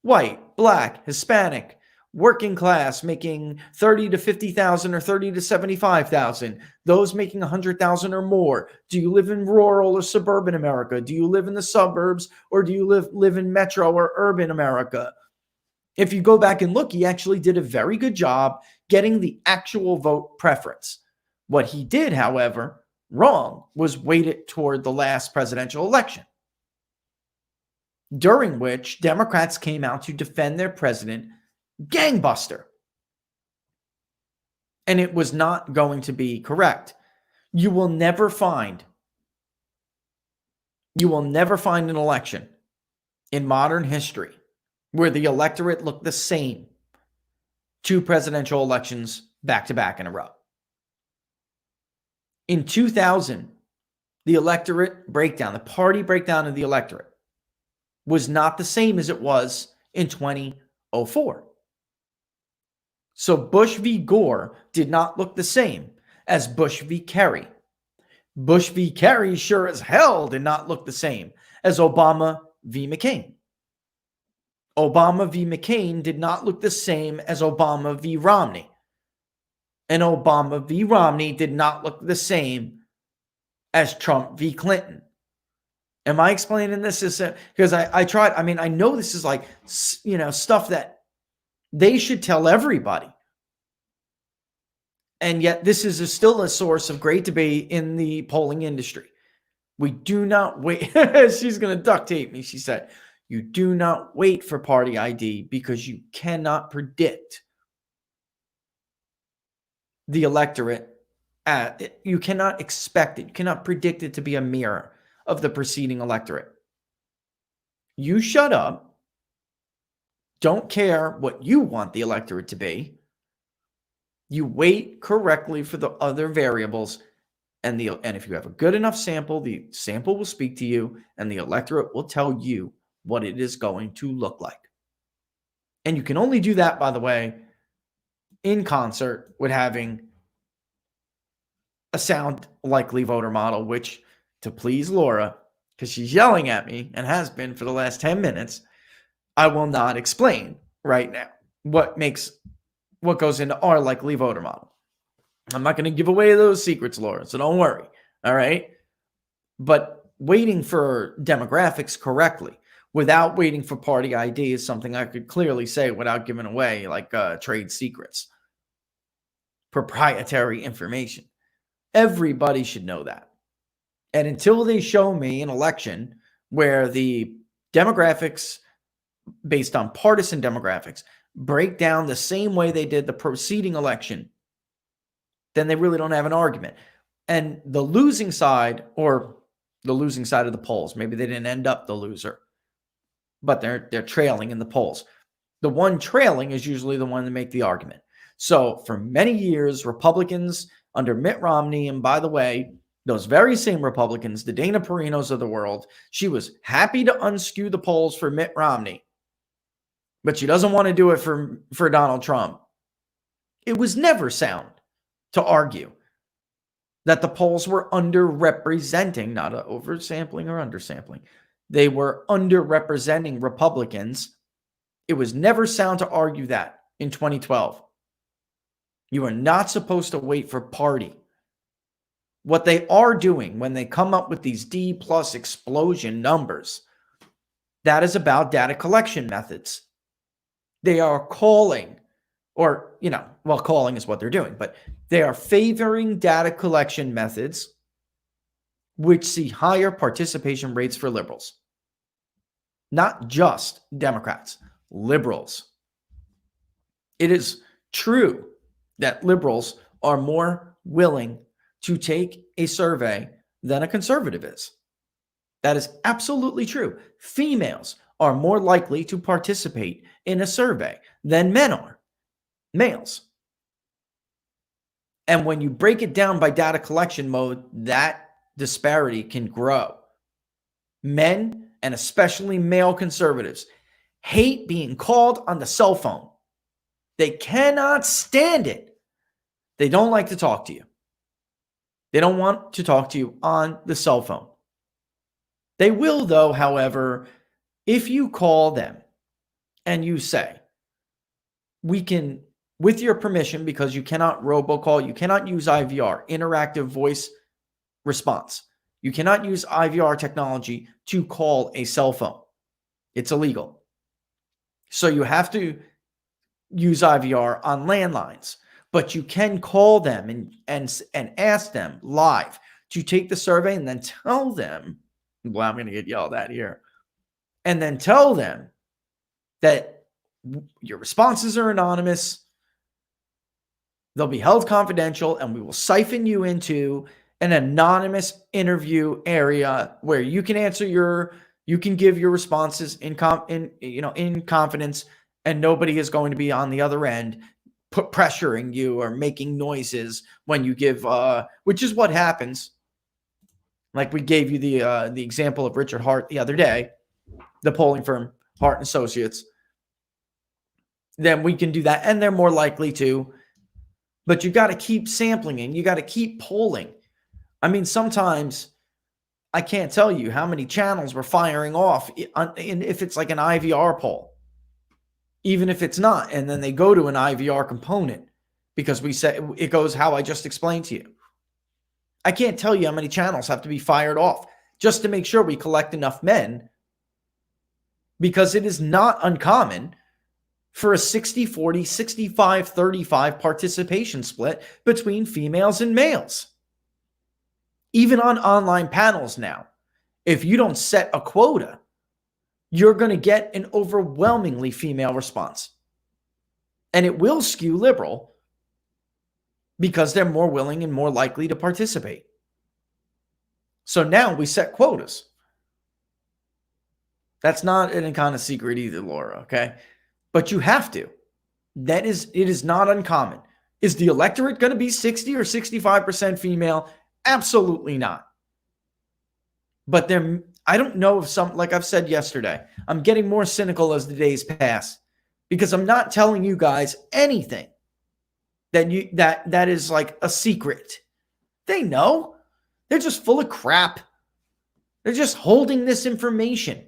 White, black, Hispanic, working class, making 30 to 50,000 or 30 to 75,000. Those making 100,000 or more. Do you live in rural or suburban America? Do you live in the suburbs, or do you live in metro or urban America? If you go back and look, he actually did a very good job getting the actual vote preference. What he did, however, wrong, was wait it toward the last presidential election, during which Democrats came out to defend their president gangbuster. And it was not going to be correct. You will never find an election in modern history where the electorate looked the same 2 presidential elections back to back in a row. In 2000, the electorate breakdown, the party breakdown of the electorate, was not the same as it was in 2004. So Bush v. Gore did not look the same as Bush v. Kerry. Bush v. Kerry sure as hell did not look the same as Obama v. McCain. Obama v. McCain did not look the same as Obama v. Romney. And Obama v. Romney did not look the same as Trump v. Clinton. Am I explaining this? Because I tried. I mean, I know this is like, stuff that they should tell everybody. And yet this is still a source of great debate in the polling industry. We do not wait. She's going to duct tape me. She said, you do not wait for party ID because you cannot predict the electorate. You cannot expect it. You cannot predict it to be a mirror of the preceding electorate. You shut up. Don't care what you want the electorate to be. You weight correctly for the other variables, and if you have a good enough sample, the sample will speak to you, and the electorate will tell you what it is going to look like. And you can only do that, by the way, in concert with having a sound likely voter model, which, to please Laura, because she's yelling at me and has been for the last 10 minutes, I will not explain right now what goes into our likely voter model. I'm not going to give away those secrets, Laura, so don't worry. All right. But waiting for demographics correctly without waiting for party ID is something I could clearly say without giving away like trade secrets, proprietary information. Everybody should know that. And until they show me an election where the demographics based on partisan demographics break down the same way they did the preceding election, then they really don't have an argument. And the losing side, or the losing side of the polls, maybe they didn't end up the loser, but they're trailing in the polls. The one trailing is usually the one to make the argument. So for many years, Republicans under Mitt Romney, and by the way, those very same Republicans, the Dana Perinos of the world, she was happy to unskew the polls for Mitt Romney, but she doesn't want to do it for Donald Trump. It was never sound to argue that the polls were underrepresenting, not oversampling or undersampling. They were underrepresenting Republicans. It was never sound to argue that in 2012. You are not supposed to wait for party. What they are doing when they come up with these D plus explosion numbers, that is about data collection methods. They are calling, or, calling is what they're doing, but they are favoring data collection methods which see higher participation rates for liberals. Not just Democrats, liberals. It is true that liberals are more willing to take a survey than a conservative is. That is absolutely true. Females are more likely to participate in a survey than men are, males. And when you break it down by data collection mode, that disparity can grow. Men, and especially male conservatives, hate being called on the cell phone. They cannot stand it. They don't like to talk to you. They don't want to talk to you on the cell phone. They will, though, however, if you call them and you say, we can, with your permission, because you cannot robocall, you cannot use IVR, interactive voice response. You cannot use IVR technology to call a cell phone. It's illegal. So you have to use IVR on landlines, but you can call them and ask them live to take the survey and then tell them, well, I'm going to get yelled at here, and then tell them that your responses are anonymous, they'll be held confidential, and we will siphon you into an anonymous interview area where you can you can give your responses in confidence, and nobody is going to be on the other end pressuring you or making noises when you give, which is what happens. Like we gave you the example of Richard Hart the other day, the polling firm Hart and Associates. Then we can do that, and they're more likely to. But you got to keep sampling and you got to keep polling. I mean, sometimes I can't tell you how many channels we're firing off if it's like an IVR poll, even if it's not. And then they go to an IVR component because we say it goes how I just explained to you. I can't tell you how many channels have to be fired off just to make sure we collect enough men, because it is not uncommon for a 60-40, 65-35 participation split between females and males. Even on online panels now, if you don't set a quota, you're going to get an overwhelmingly female response. And it will skew liberal because they're more willing and more likely to participate. So now we set quotas. That's not any kind of secret either, Laura, okay? But you have to. It is not uncommon. Is the electorate going to be 60 or 65% female? Absolutely not. But I don't know if like I've said yesterday, I'm getting more cynical as the days pass because I'm not telling you guys anything that is like a secret. They know. They're just full of crap. They're just holding this information.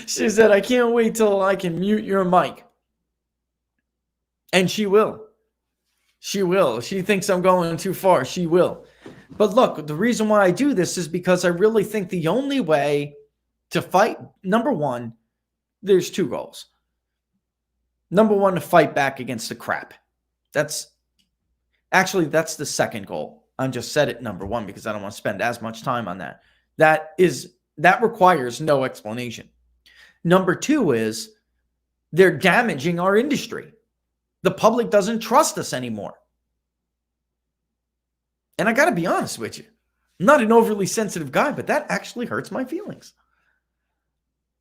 She said, I can't wait till I can mute your mic. And she will. She will. She thinks I'm going too far. She will. But look, the reason why I do this is because I really think the only way to fight, number one, there's two goals. Number one, to fight back against the crap. That's the second goal. I just said it number one because I don't want to spend as much time on that. That requires no explanation. Number two is they're damaging our industry. The public doesn't trust us anymore. And I got to be honest with you. I'm not an overly sensitive guy, but that actually hurts my feelings.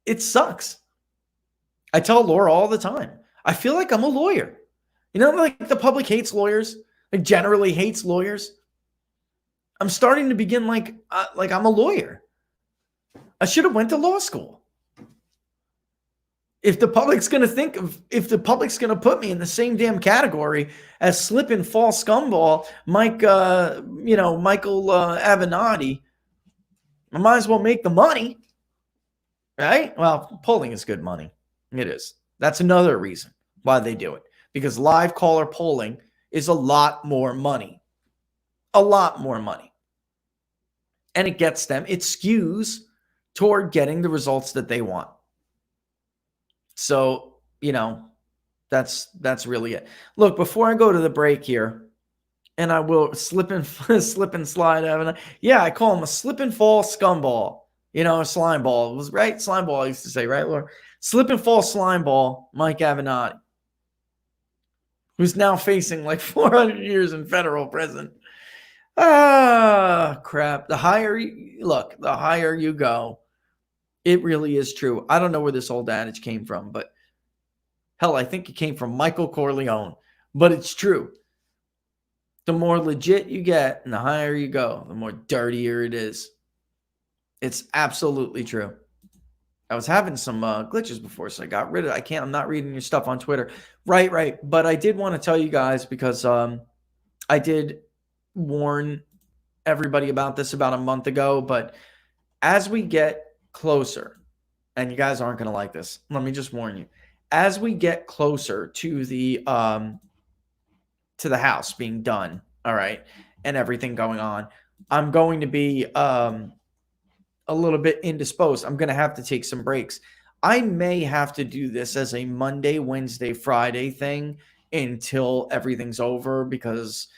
It sucks. I tell Laura all the time, I feel like I'm a lawyer. You know, like the public hates lawyers, like generally hates lawyers. I'm starting to begin like I'm a lawyer. I should have went to law school. If the public's going to put me in the same damn category as slip and fall scumball, Michael Avenatti, I might as well make the money, right? Well, polling is good money. It is. That's another reason why they do it, because live caller polling is a lot more money, and it skews toward getting the results that they want. So, that's really it. Look, before I go to the break here, and I will slip and slide, haven't I? Yeah, I call him a slip and fall scumball. A slime ball. It was right? Slime ball, I used to say, right, Laura? Slip and fall slime ball, Mike Avenatti, who's now facing like 400 years in federal prison. Ah, crap. The higher you go, it really is true. I don't know where this old adage came from, but hell, I think it came from Michael Corleone, but it's true. The more legit you get and the higher you go, the more dirtier it is. It's absolutely true. I was having some glitches before, so I got rid of it. I'm not reading your stuff on Twitter. Right. But I did want to tell you guys because I did warn everybody about this about a month ago, but as we get closer, and you guys aren't going to like this, let me just warn you. As we get closer to the house being done, all right, and everything going on, I'm going to be a little bit indisposed. I'm going to have to take some breaks. I may have to do this as a Monday, Wednesday, Friday thing until everything's over because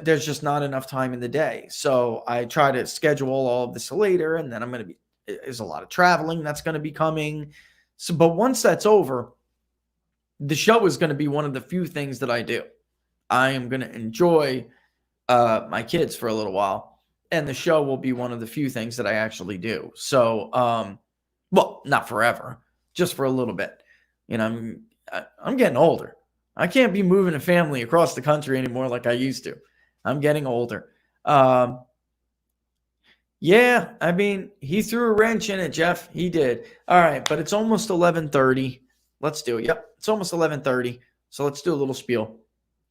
there's just not enough time in the day. So I try to schedule all of this later, and then there's a lot of traveling that's going to be coming. So, but once that's over, the show is going to be one of the few things that I do. I am going to enjoy my kids for a little while, and the show will be one of the few things that I actually do. So, well, not forever, just for a little bit. I'm getting older. I can't be moving a family across the country anymore like I used to. I'm getting older. Yeah, I mean, he threw a wrench in it, Jeff. He did. All right, but it's almost 11:30. Let's do it. Yep, it's almost 11:30. So let's do a little spiel.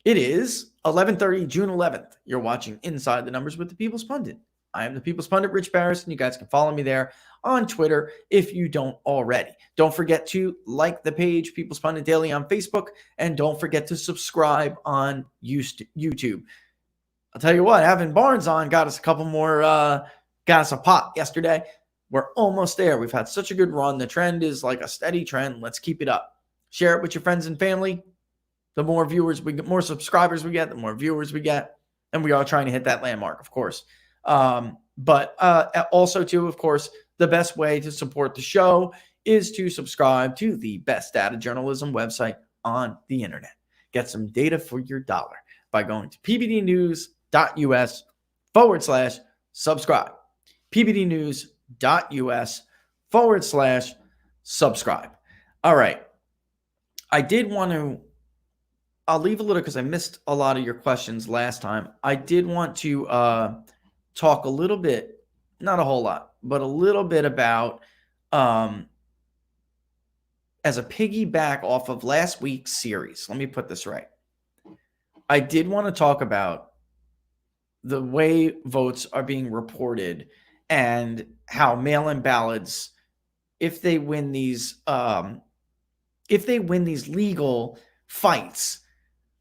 It is 11:30, June 11th. You're watching Inside the Numbers with the People's Pundit. I am the People's Pundit, Rich Barris, and you guys can follow me there on Twitter if you don't already. Don't forget to like the page, People's Pundit Daily on Facebook, and don't forget to subscribe on YouTube. I'll tell you what, having Barnes on got us a couple more, got us a pop yesterday. We're almost there. We've had such a good run. The trend is like a steady trend. Let's keep it up. Share it with your friends and family. The more viewers we get, more subscribers we get, the more viewers we get. And we are trying to hit that landmark, of course. But also, too, of course, the best way to support the show is to subscribe to the best data journalism website on the internet. Get some data for your dollar by going to pbdnews.us/subscribe. pbdnews.us/subscribe. All right. I did want to, I'll leave a little because I missed a lot of your questions last time. I did want to talk a little bit, not a whole lot, but a little bit about, as a piggyback off of last week's series. Let me put this right. I did want to talk about the way votes are being reported and how mail-in ballots, if they win these legal fights,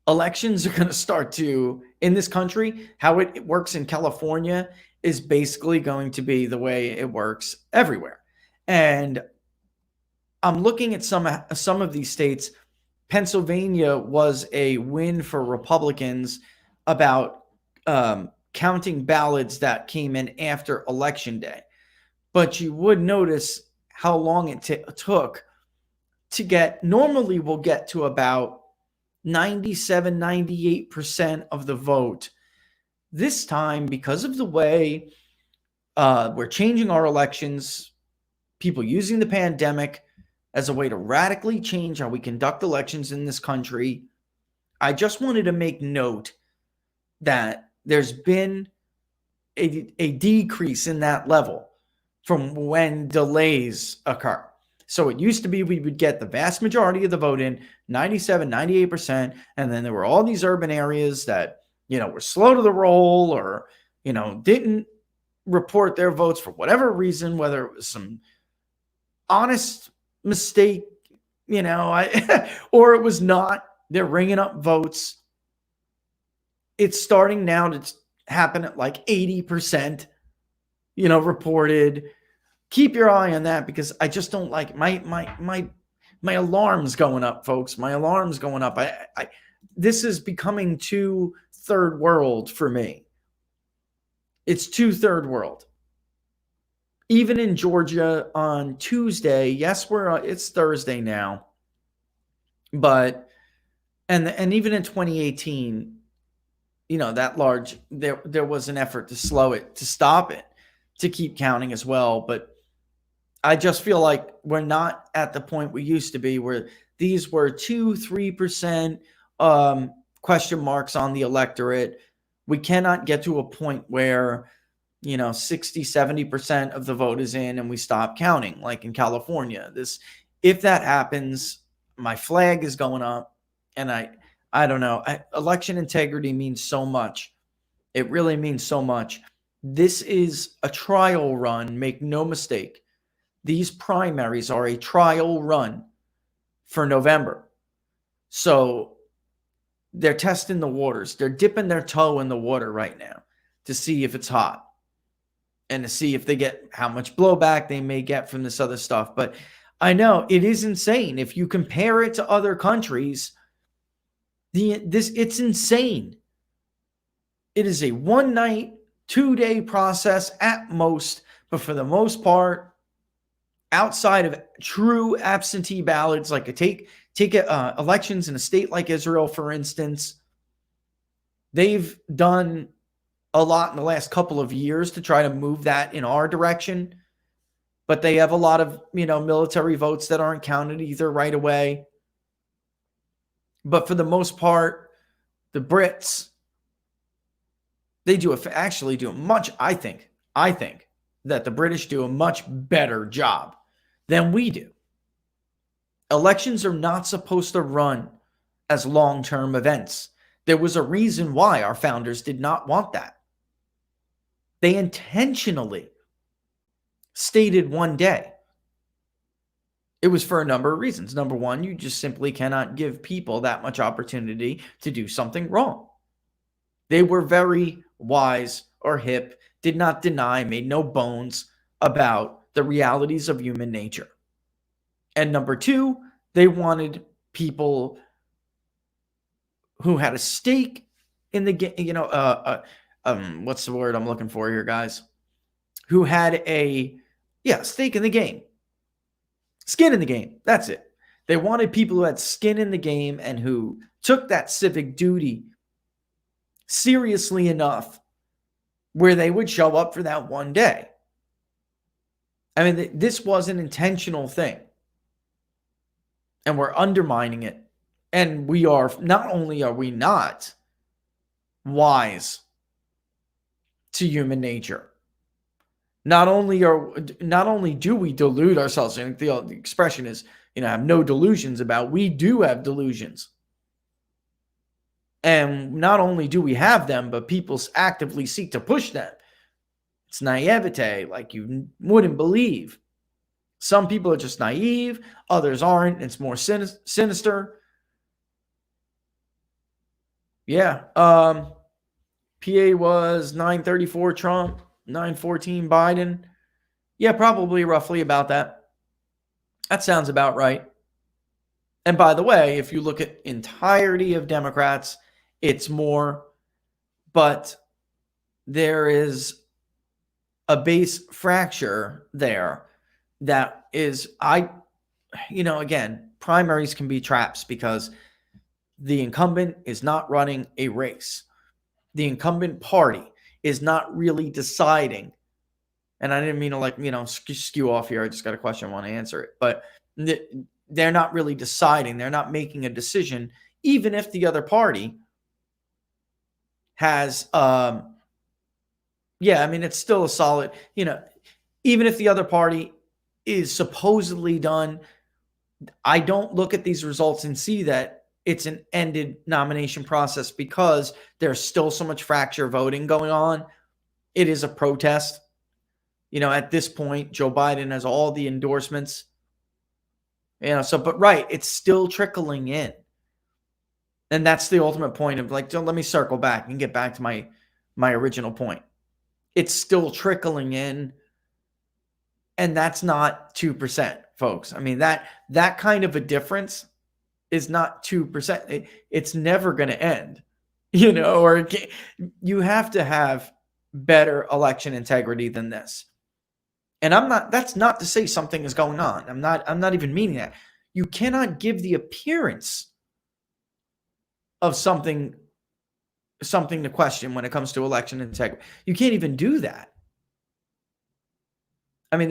elections are going to start to, in this country, how it works in California is basically going to be the way it works everywhere. And I'm looking at some of these states. Pennsylvania was a win for Republicans about counting ballots that came in after Election Day. But you would notice how long it took to get, normally we'll get to about 97, 98% of the vote. This time, because of the way we're changing our elections, people using the pandemic as a way to radically change how we conduct elections in this country, I just wanted to make note that there's been a decrease in that level from when delays occur. So it used to be we would get the vast majority of the vote in, 97, 98%, and then there were all these urban areas that, were slow to the roll or, didn't report their votes for whatever reason, whether it was some honest mistake, or it was not. They're ringing up votes. It's starting now to happen at like 80%, reported. Keep your eye on that because I just don't like my alarm's going up, folks. My alarm's going up. This is becoming too third world for me. It's too third world. Even in Georgia on Tuesday, yes, it's Thursday now, but and even in 2018, that large, there was an effort to slow it, to stop it, to keep counting as well. But I just feel like we're not at the point we used to be where these were 2-3% question marks on the electorate. We cannot get to a point where, 60-70% of the vote is in and we stop counting like in California. If that happens, my flag is going up. And I don't know. Election integrity means so much. It really means so much. This is a trial run. Make no mistake. These primaries are a trial run for November. So they're testing the waters. They're dipping their toe in the water right now to see if it's hot and to see if they get how much blowback they may get from this other stuff. But I know it is insane. If you compare it to other countries, it's insane. It is a 1 night, 2-day process at most, but for the most part, outside of true absentee ballots, like take elections in a state like Israel, for instance, they've done a lot in the last couple of years to try to move that in our direction. But they have a lot of, military votes that aren't counted either right away. But for the most part, the Brits, they actually do a much, I think that the British do a much better job than we do. Elections are not supposed to run as long-term events. There was a reason why our founders did not want that. They intentionally stated one day. It was for a number of reasons. Number one, you just simply cannot give people that much opportunity to do something wrong. They were very wise or hip, did not deny, made no bones about the realities of human nature. And number two, they wanted people who had a stake in the game, what's the word I'm looking for here, guys? Who had a stake in the game. Skin in the game. That's it. They wanted people who had skin in the game and who took that civic duty seriously enough where they would show up for that one day. I mean, this was an intentional thing. And we're undermining it. And we are, not only are we not wise to human nature, not only do we delude ourselves, and the expression is, have no delusions about, we do have delusions. And not only do we have them, but people actively seek to push them. It's naivete, like you wouldn't believe. Some people are just naive, others aren't. It's more sinister. Yeah. PA was 934 Trump, 914 Biden. Yeah, probably roughly about that. That sounds about right. And by the way, if you look at entirety of Democrats, it's more, but there is a base fracture there that is, again, primaries can be traps because the incumbent is not running a race. The incumbent party is not really deciding. And I didn't mean to skew off here. I just got a question. I want to answer it. But they're not really deciding. They're not making a decision, even if the other party has, it's still a solid, even if the other party is supposedly done, I don't look at these results and see that it's an ended nomination process because there's still so much fracture voting going on. It is a protest. At this point, Joe Biden has all the endorsements. But right, it's still trickling in. And that's the ultimate point of let me circle back and get back to my original point. It's still trickling in. And that's not 2%, folks. I mean, that kind of a difference is not 2%. It's never going to end, or you have to have better election integrity than this. And that's not to say something is going on. I'm not even meaning that. You cannot give the appearance of something to question when it comes to election integrity. You can't even do that. I mean,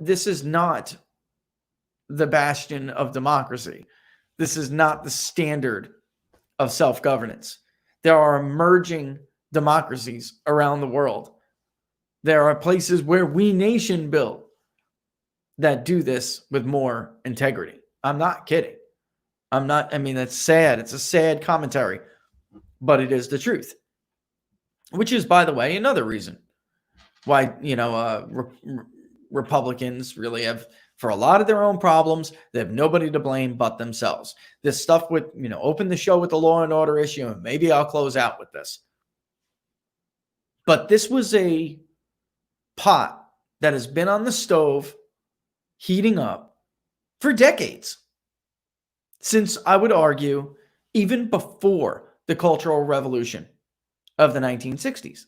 this is not the bastion of democracy. This is not the standard of self-governance. There are emerging democracies around the world. There are places where we nation build that do this with more integrity. I'm not kidding. That's sad. It's a sad commentary, but it is the truth. Which is, by the way, another reason why, Republicans really have, for a lot of their own problems, they have nobody to blame but themselves. This stuff with, open the show with the law and order issue, and maybe I'll close out with this. But this was a pot that has been on the stove heating up for decades. Since, I would argue, even before the Cultural Revolution of the 1960s.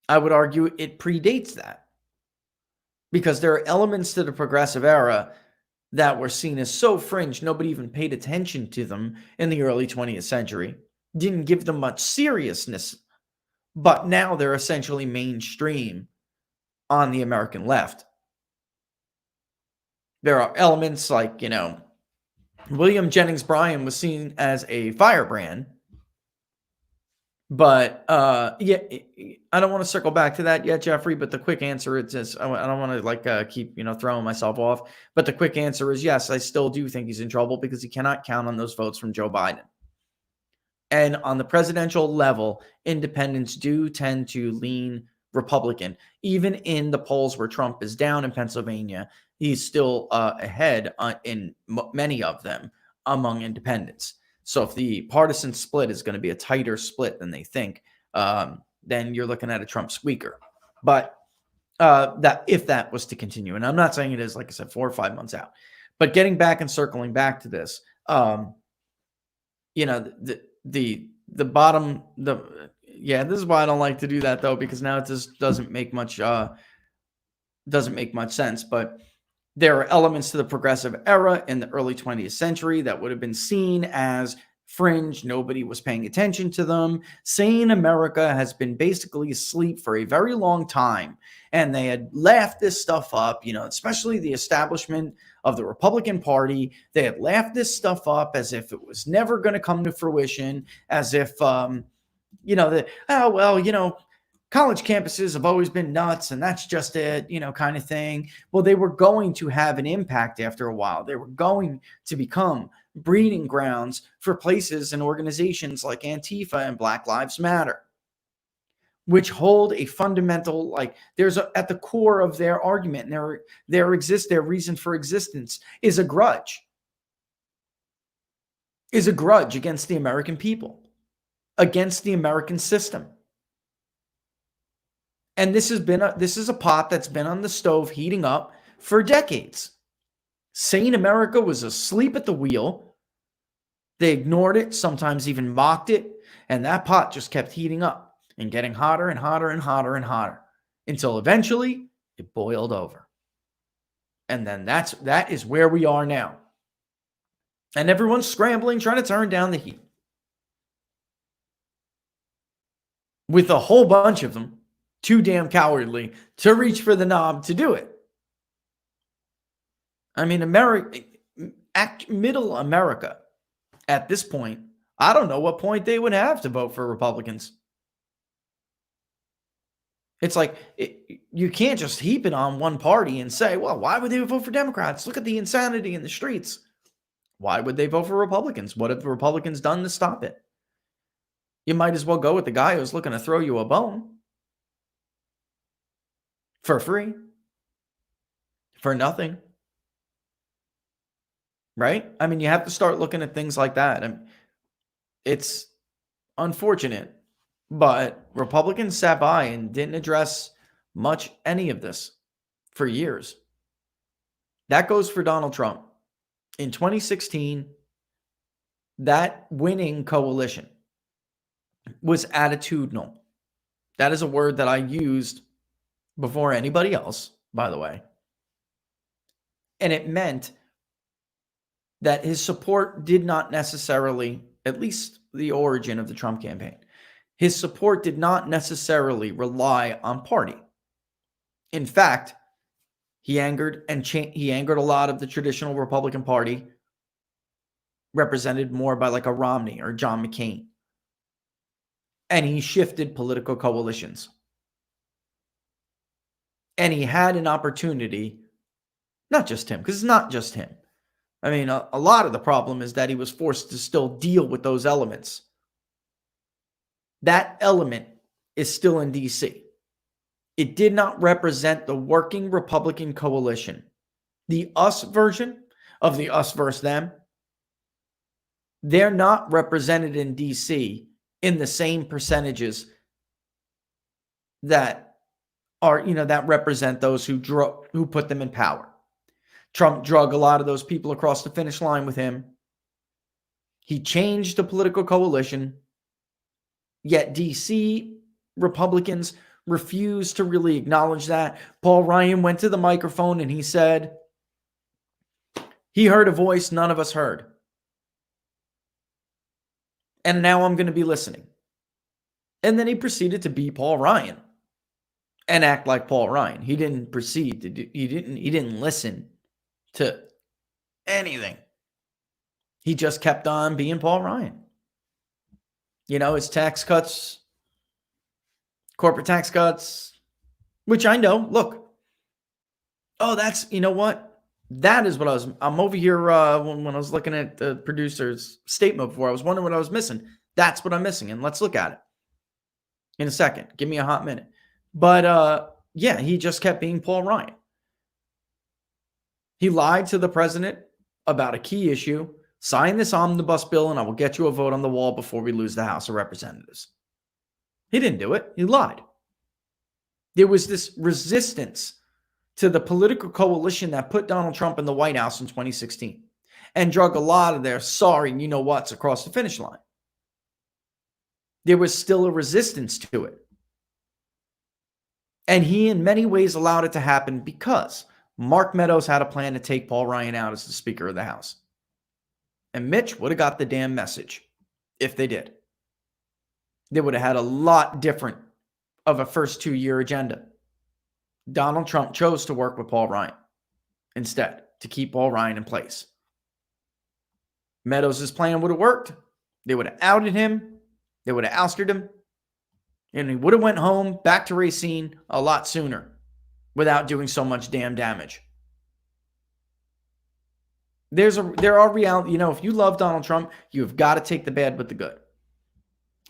I would argue it predates that. Because there are elements to the progressive era that were seen as so fringe, nobody even paid attention to them in the early 20th century. Didn't give them much seriousness. But now they're essentially mainstream on the American left. There are elements like, William Jennings Bryan was seen as a firebrand. But, I don't want to circle back to that yet, Jeffrey, but the quick answer is, I don't want to keep, throwing myself off. But the quick answer is yes, I still do think he's in trouble because he cannot count on those votes from Joe Biden. And on the presidential level, independents do tend to lean Republican. Even in the polls where Trump is down in Pennsylvania, he's still ahead in many of them among independents. So if the partisan split is going to be a tighter split than they think, then you're looking at a Trump squeaker. But that if that was to continue, and I'm not saying it is, like I said, 4 or 5 months out, but getting back and circling back to this, the bottom, this is why I don't like to do that though, because now it just doesn't make much sense. But there are elements to the progressive era in the early 20th century that would have been seen as fringe. Nobody was paying attention to them. Sane America has been basically asleep for a very long time. And they had laughed this stuff up, especially the establishment of the Republican Party. They had laughed this stuff up as if it was never going to come to fruition, as if, college campuses have always been nuts and that's just it, kind of thing. Well, they were going to have an impact after a while. They were going to become breeding grounds for places and organizations like Antifa and Black Lives Matter, which hold a fundamental, at the core of their argument and their reason for existence is a grudge against the American people, against the American system. And this is a pot that's been on the stove heating up for decades. Sane America was asleep at the wheel. They ignored it, sometimes even mocked it, and that pot just kept heating up and getting hotter and hotter and hotter and hotter until eventually it boiled over. And then that is where we are now. And everyone's scrambling, trying to turn down the heat. With a whole bunch of them too damn cowardly to reach for the knob to do it. I mean, middle America, at this point, I don't know what point they would have to vote for Republicans. It's like, you can't just heap it on one party and say, well, why would they vote for Democrats? Look at the insanity in the streets. Why would they vote for Republicans? What have the Republicans done to stop it? You might as well go with the guy who's looking to throw you a bone. For free. For nothing. Right? I mean, you have to start looking at things like that. And it's unfortunate, but Republicans sat by and didn't address any of this for years. That goes for Donald Trump. In 2016, that winning coalition was attitudinal. That is a word that I used before anybody else, by the way. And it meant that his support did not necessarily, at least the origin of the Trump campaign, his support did not necessarily rely on party. In fact, he angered a lot of the traditional Republican Party, represented more by like a Romney or John McCain. And he shifted political coalitions. And he had an opportunity, not just him, because it's not just him. I mean, a lot of the problem is that he was forced to still deal with those elements. That element is still in D.C. It did not represent the working Republican coalition. The us version of the us versus them, they're not represented in D.C. in the same percentages that are, that represent those who put them in power. Trump drug a lot of those people across the finish line with him. He changed the political coalition, yet DC Republicans refused to really acknowledge that. Paul Ryan went to the microphone and he said, he heard a voice none of us heard. And now I'm going to be listening. And then he proceeded to be Paul Ryan and act like Paul Ryan. He didn't proceed to do, he didn't listen to anything. He just kept on being Paul Ryan. His tax cuts, corporate tax cuts, which I know, look. Oh, that's, what? That is what I'm over here when I was looking at the producer's statement before. I was wondering what I was missing. That's what I'm missing. And let's look at it in a second. Give me a hot minute. But yeah, he just kept being Paul Ryan. He lied to the president about a key issue. Sign this omnibus bill and I will get you a vote on the wall before we lose the House of Representatives. He didn't do it. He lied. There was this resistance to the political coalition that put Donald Trump in the White House in 2016 and drug a lot of their sorry you-know-whats across the finish line. There was still a resistance to it. And he, in many ways, allowed it to happen because Mark Meadows had a plan to take Paul Ryan out as the Speaker of the House. And Mitch would have got the damn message if they did. They would have had a lot different of a first 2-year agenda. Donald Trump chose to work with Paul Ryan instead, to keep Paul Ryan in place. Meadows' plan would have worked. They would have outed him. They would have ousted him. And he would have went home, back to Racine a lot sooner without doing so much damn damage. There are reality, if you love Donald Trump, you've got to take the bad with the good.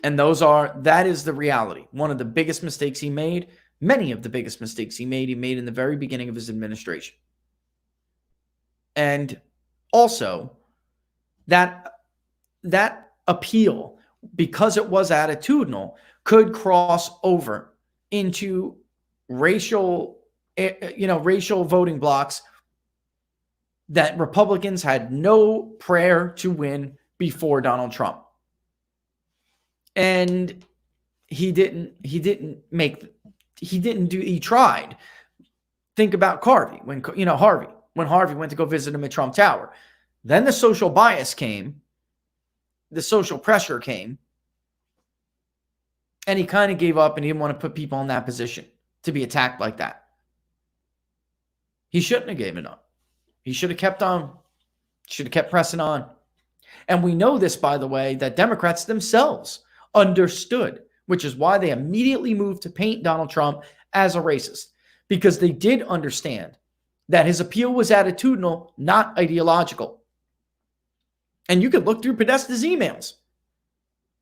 And that is the reality. One of the biggest mistakes he made, many of the biggest mistakes he made in the very beginning of his administration. And also, that appeal, because it was attitudinal, could cross over into racial voting blocks that Republicans had no prayer to win before Donald Trump. And he tried. Think about Harvey, when Harvey went to go visit him at Trump Tower. Then the social bias came, the social pressure came, and he kind of gave up and he didn't want to put people in that position to be attacked like that. He shouldn't have given up. He should have kept on. Should have kept pressing on. And we know this, by the way, that Democrats themselves understood, which is why they immediately moved to paint Donald Trump as a racist, because they did understand that his appeal was attitudinal, not ideological. And you could look through Podesta's emails,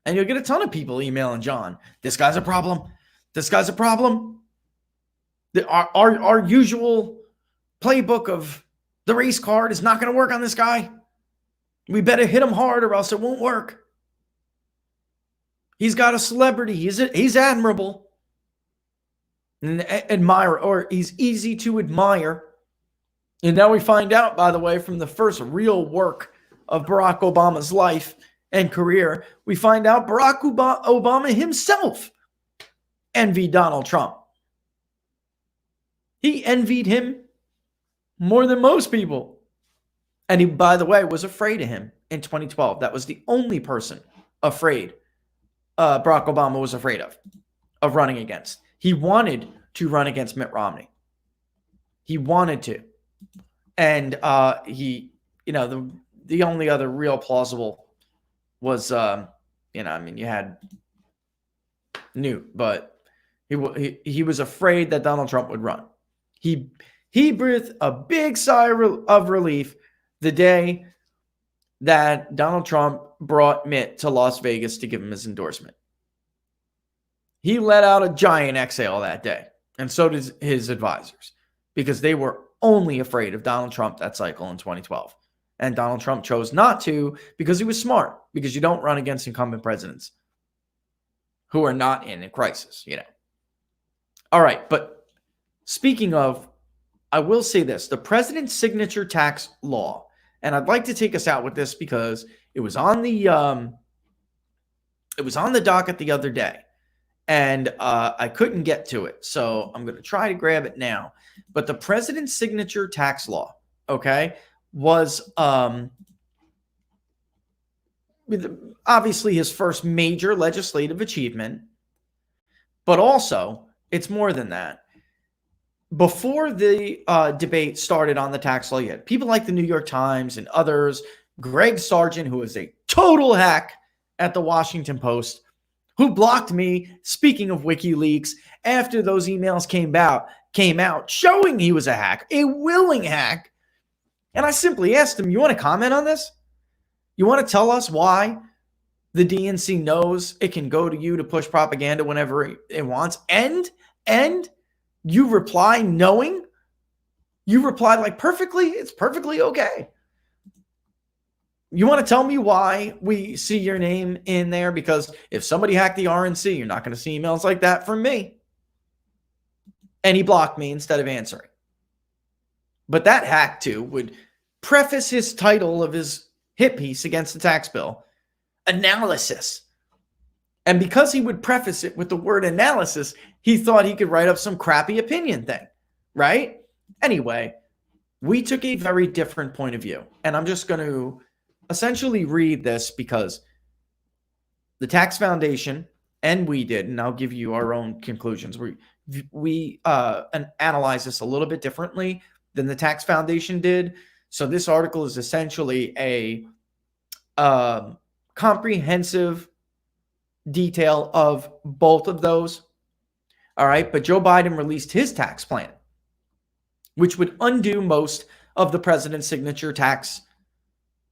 and you'll get a ton of people emailing John, this guy's a problem. This guy's a problem. Our usual playbook of the race card is not going to work on this guy. We better hit him hard or else it won't work. He's got a celebrity. He's admirable. And he's easy to admire. And now we find out, by the way, from the first real work of Barack Obama's life and career, we find out Barack Obama himself envied Donald Trump. He envied him more than most people. And he, by the way, was afraid of him in 2012. That was the only person Barack Obama was afraid of running against. He wanted to run against Mitt Romney. He wanted to. And the only other real plausible was, you had Newt, but he was afraid that Donald Trump would run. He breathed a big sigh of relief the day that Donald Trump brought Mitt to Las Vegas to give him his endorsement. He let out a giant exhale that day, and so did his advisors, because they were only afraid of Donald Trump that cycle in 2012. And Donald Trump chose not to because he was smart, because you don't run against incumbent presidents who are not in a crisis, All right, but speaking of, I will say this, the president's signature tax law, and I'd like to take us out with this because it was on the docket the other day, and I couldn't get to it, so I'm going to try to grab it now. But the president's signature tax law, okay, was obviously his first major legislative achievement, but also it's more than that. Before the debate started on the tax law yet, people like the New York Times and others, Greg Sargent, who is a total hack at the Washington Post, who blocked me, speaking of WikiLeaks, after those emails came out showing he was a hack, a willing hack. And I simply asked him, you want to comment on this? You want to tell us why The DNC knows it can go to you to push propaganda whenever it wants. And you reply knowing, you reply like perfectly, it's perfectly okay. You want to tell me why we see your name in there? Because if somebody hacked the RNC, you're not going to see emails like that from me. And he blocked me instead of answering. But that hack too would preface his title of his hit piece against the tax bill, analysis. And because he would preface it with the word analysis, he thought he could write up some crappy opinion thing, right? Anyway, we took a very different point of view. And I'm just going to essentially read this because the Tax Foundation and we did, and I'll give you our own conclusions. We analyze this a little bit differently than the Tax Foundation did. So this article is essentially a comprehensive detail of both of those. All right. But Joe Biden released his tax plan, which would undo most of the president's signature tax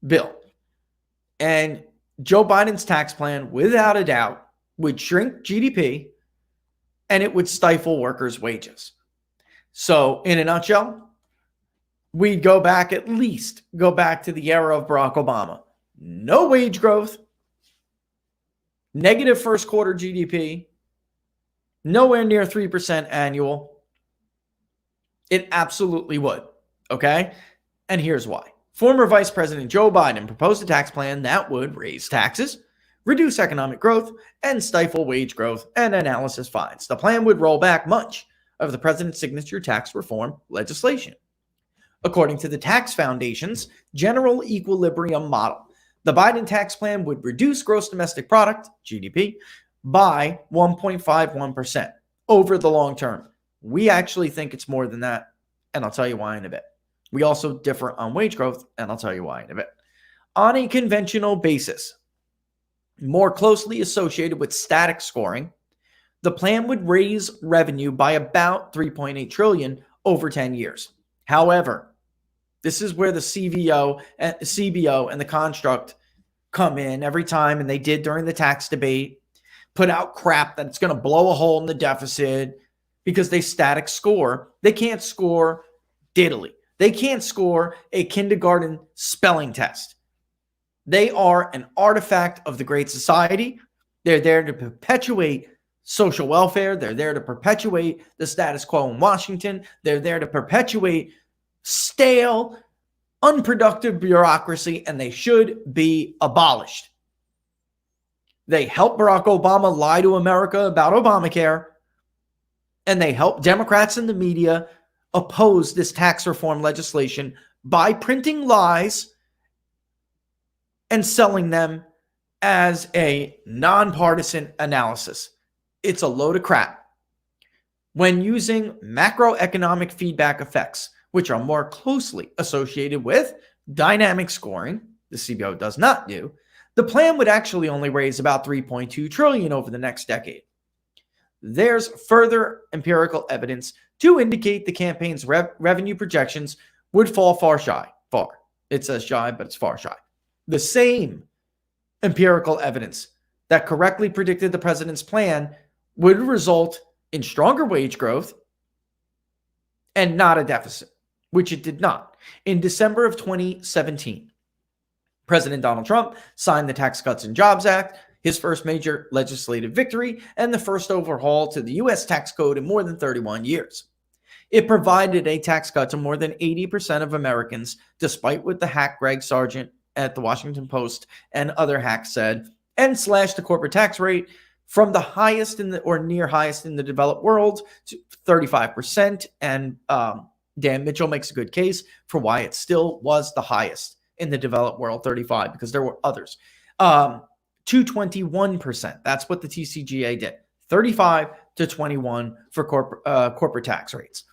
bill. And Joe Biden's tax plan, without a doubt, would shrink GDP and it would stifle workers' wages. So in a nutshell, we go back to the era of Barack Obama. No wage growth, negative first quarter GDP, nowhere near 3% annual. It absolutely would. Okay? And here's why. Former Vice President Joe Biden proposed a tax plan that would raise taxes, reduce economic growth, and stifle wage growth, and analysis finds the plan would roll back much of the president's signature tax reform legislation. According to the Tax Foundation's General Equilibrium Model, the Biden tax plan would reduce gross domestic product, GDP, by 1.51% over the long term. We actually think it's more than that, and I'll tell you why in a bit. We also differ on wage growth, and I'll tell you why in a bit. On a conventional basis, more closely associated with static scoring, the plan would raise revenue by about $3.8 trillion over 10 years. However, this is where the CBO and the construct come in every time, and they did during the tax debate, put out crap that it's going to blow a hole in the deficit because they static score. They can't score diddly. They can't score a kindergarten spelling test. They are an artifact of the Great Society. They're there to perpetuate social welfare. They're there to perpetuate the status quo in Washington. They're there to perpetuate stale, unproductive bureaucracy, and they should be abolished. They helped Barack Obama lie to America about Obamacare, and they helped Democrats in the media oppose this tax reform legislation by printing lies and selling them as a nonpartisan analysis. It's a load of crap. When using macroeconomic feedback effects, which are more closely associated with dynamic scoring, the CBO does not do, the plan would actually only raise about $3.2 trillion over the next decade. There's further empirical evidence to indicate the campaign's revenue projections would fall far. It says shy, but it's far shy. The same empirical evidence that correctly predicted the president's plan would result in stronger wage growth and not a deficit, which it did not. In December of 2017, President Donald Trump signed the Tax Cuts and Jobs Act, his first major legislative victory, and the first overhaul to the U.S. tax code in more than 31 years. It provided a tax cut to more than 80% of Americans, despite what the hack Greg Sargent at the Washington Post and other hacks said, and slashed the corporate tax rate from the highest in the or near highest in the developed world to 35%. And Dan Mitchell makes a good case for why it still was the highest in the developed world, 35, because there were others. To 21%. That's what the TCJA did. 35 to 21 for corporate tax rates.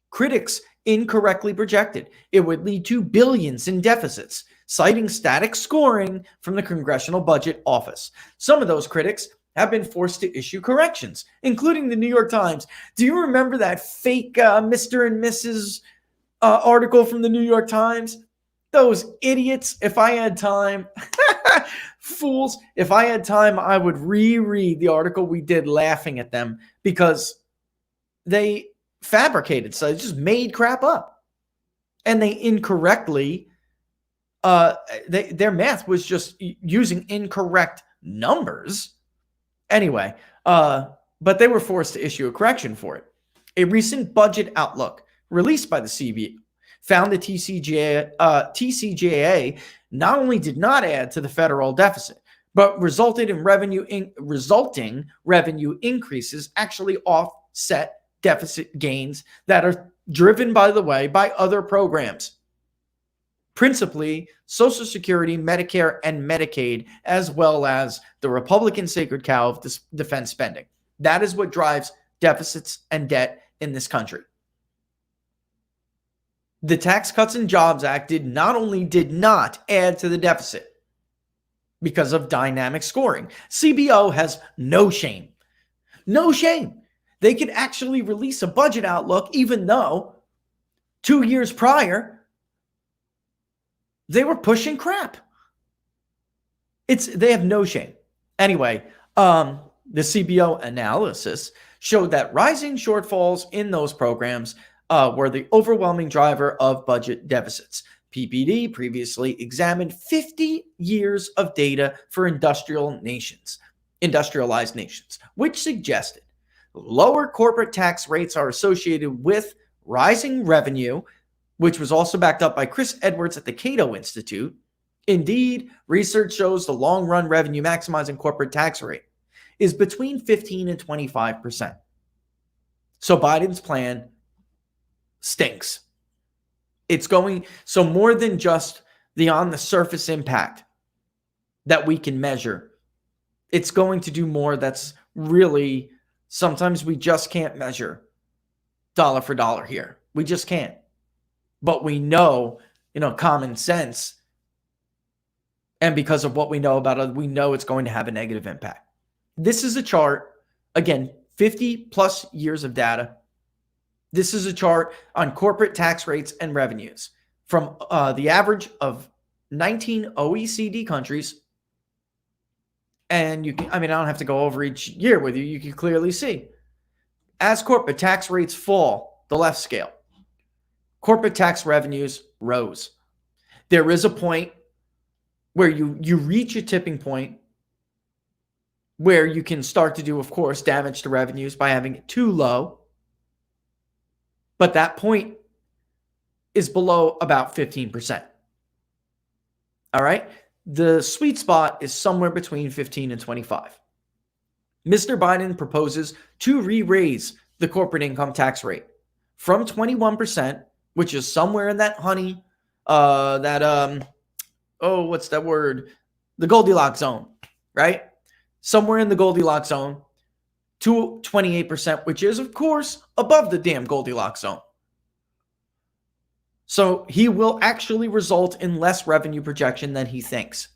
Critics incorrectly projected it would lead to billions in deficits, citing static scoring from the Congressional Budget Office. Some of those critics have been forced to issue corrections, including the New York Times. Do you remember that fake Mr. and Mrs. Article from the New York Times? Those idiots, if I had time, Fools. If I had time, I would reread the article we did laughing at them because they fabricated, so they just made crap up. And they incorrectly, their math was just using incorrect numbers. Anyway, but they were forced to issue a correction for it. A recent budget outlook released by the CB found the TCJA not only did not add to the federal deficit, but resulting revenue increases actually offset deficit gains that are driven, by the way, by other programs, principally Social Security, Medicare, and Medicaid, as well as the Republican sacred cow of defense spending. That is what drives deficits and debt in this country. The Tax Cuts and Jobs Act did not add to the deficit because of dynamic scoring. CBO has no shame. No shame. They could actually release a budget outlook even though 2 years prior they were pushing crap. They have no shame. Anyway, the CBO analysis showed that rising shortfalls in those programs were the overwhelming driver of budget deficits. PPD previously examined 50 years of data for industrialized nations, which suggested lower corporate tax rates are associated with rising revenue, which was also backed up by Chris Edwards at the Cato Institute. Indeed, research shows the long-run revenue maximizing corporate tax rate is between 15 and 25%. So Biden's plan stinks. It's going, so more than just the on-the-surface impact that we can measure, it's going to do more that's really, sometimes we just can't measure dollar for dollar here. We just can't. But we know, common sense, and because of what we know about it, we know it's going to have a negative impact. This is a chart, again, 50 plus years of data. This is a chart on corporate tax rates and revenues from the average of 19 OECD countries. And I don't have to go over each year with you. You can clearly see as corporate tax rates fall, the left scale, corporate tax revenues rose. There is a point where you reach a tipping point where you can start to do, of course, damage to revenues by having it too low. But that point is below about 15%. All right? The sweet spot is somewhere between 15 and 25. Mr. Biden proposes to re-raise the corporate income tax rate from 21%, which is somewhere in that what's that word? The Goldilocks zone, right? Somewhere in the Goldilocks zone to 28%, which is, of course, above the damn Goldilocks zone. So he will actually result in less revenue projection than he thinks,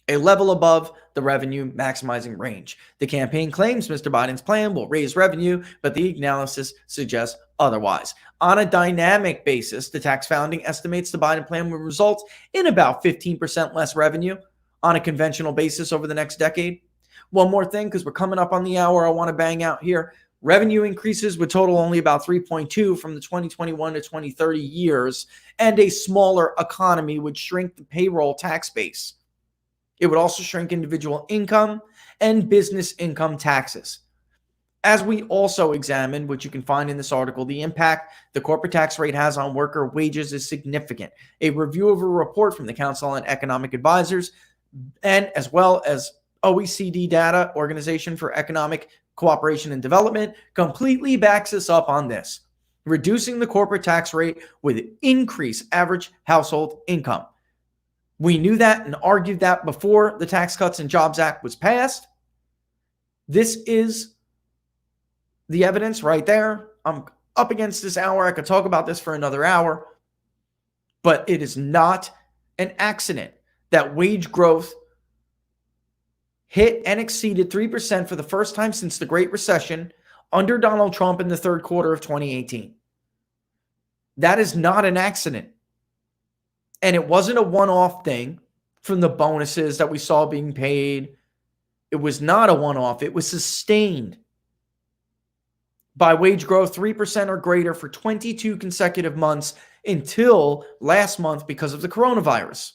a level above the revenue maximizing range. The campaign claims Mr. Biden's plan will raise revenue, but the analysis suggests otherwise. On a dynamic basis, the tax founding estimates the Biden plan will result in about 15% less revenue on a conventional basis over the next decade. One more thing, because we're coming up on the hour, I want to bang out here. Revenue increases would total only about 3.2 from the 2021 to 2030 years, and a smaller economy would shrink the payroll tax base. It would also shrink individual income and business income taxes. As we also examined, which you can find in this article, the impact the corporate tax rate has on worker wages is significant. A review of a report from the Council on Economic Advisors, and as well as OECD data, Organization for Economic Cooperation and Development, completely backs us up on this. Reducing the corporate tax rate would increase average household income. We knew that and argued that before the Tax Cuts and Jobs Act was passed. This is the evidence right there. I'm up against this hour. I could talk about this for another hour, but it is not an accident that wage growth hit and exceeded 3% for the first time since the Great Recession under Donald Trump in the third quarter of 2018. That is not an accident. And it wasn't a one-off thing. from the bonuses that we saw being paid. It was not a one-off. It was sustained by wage growth 3% or greater for 22 consecutive months until last month because of the coronavirus.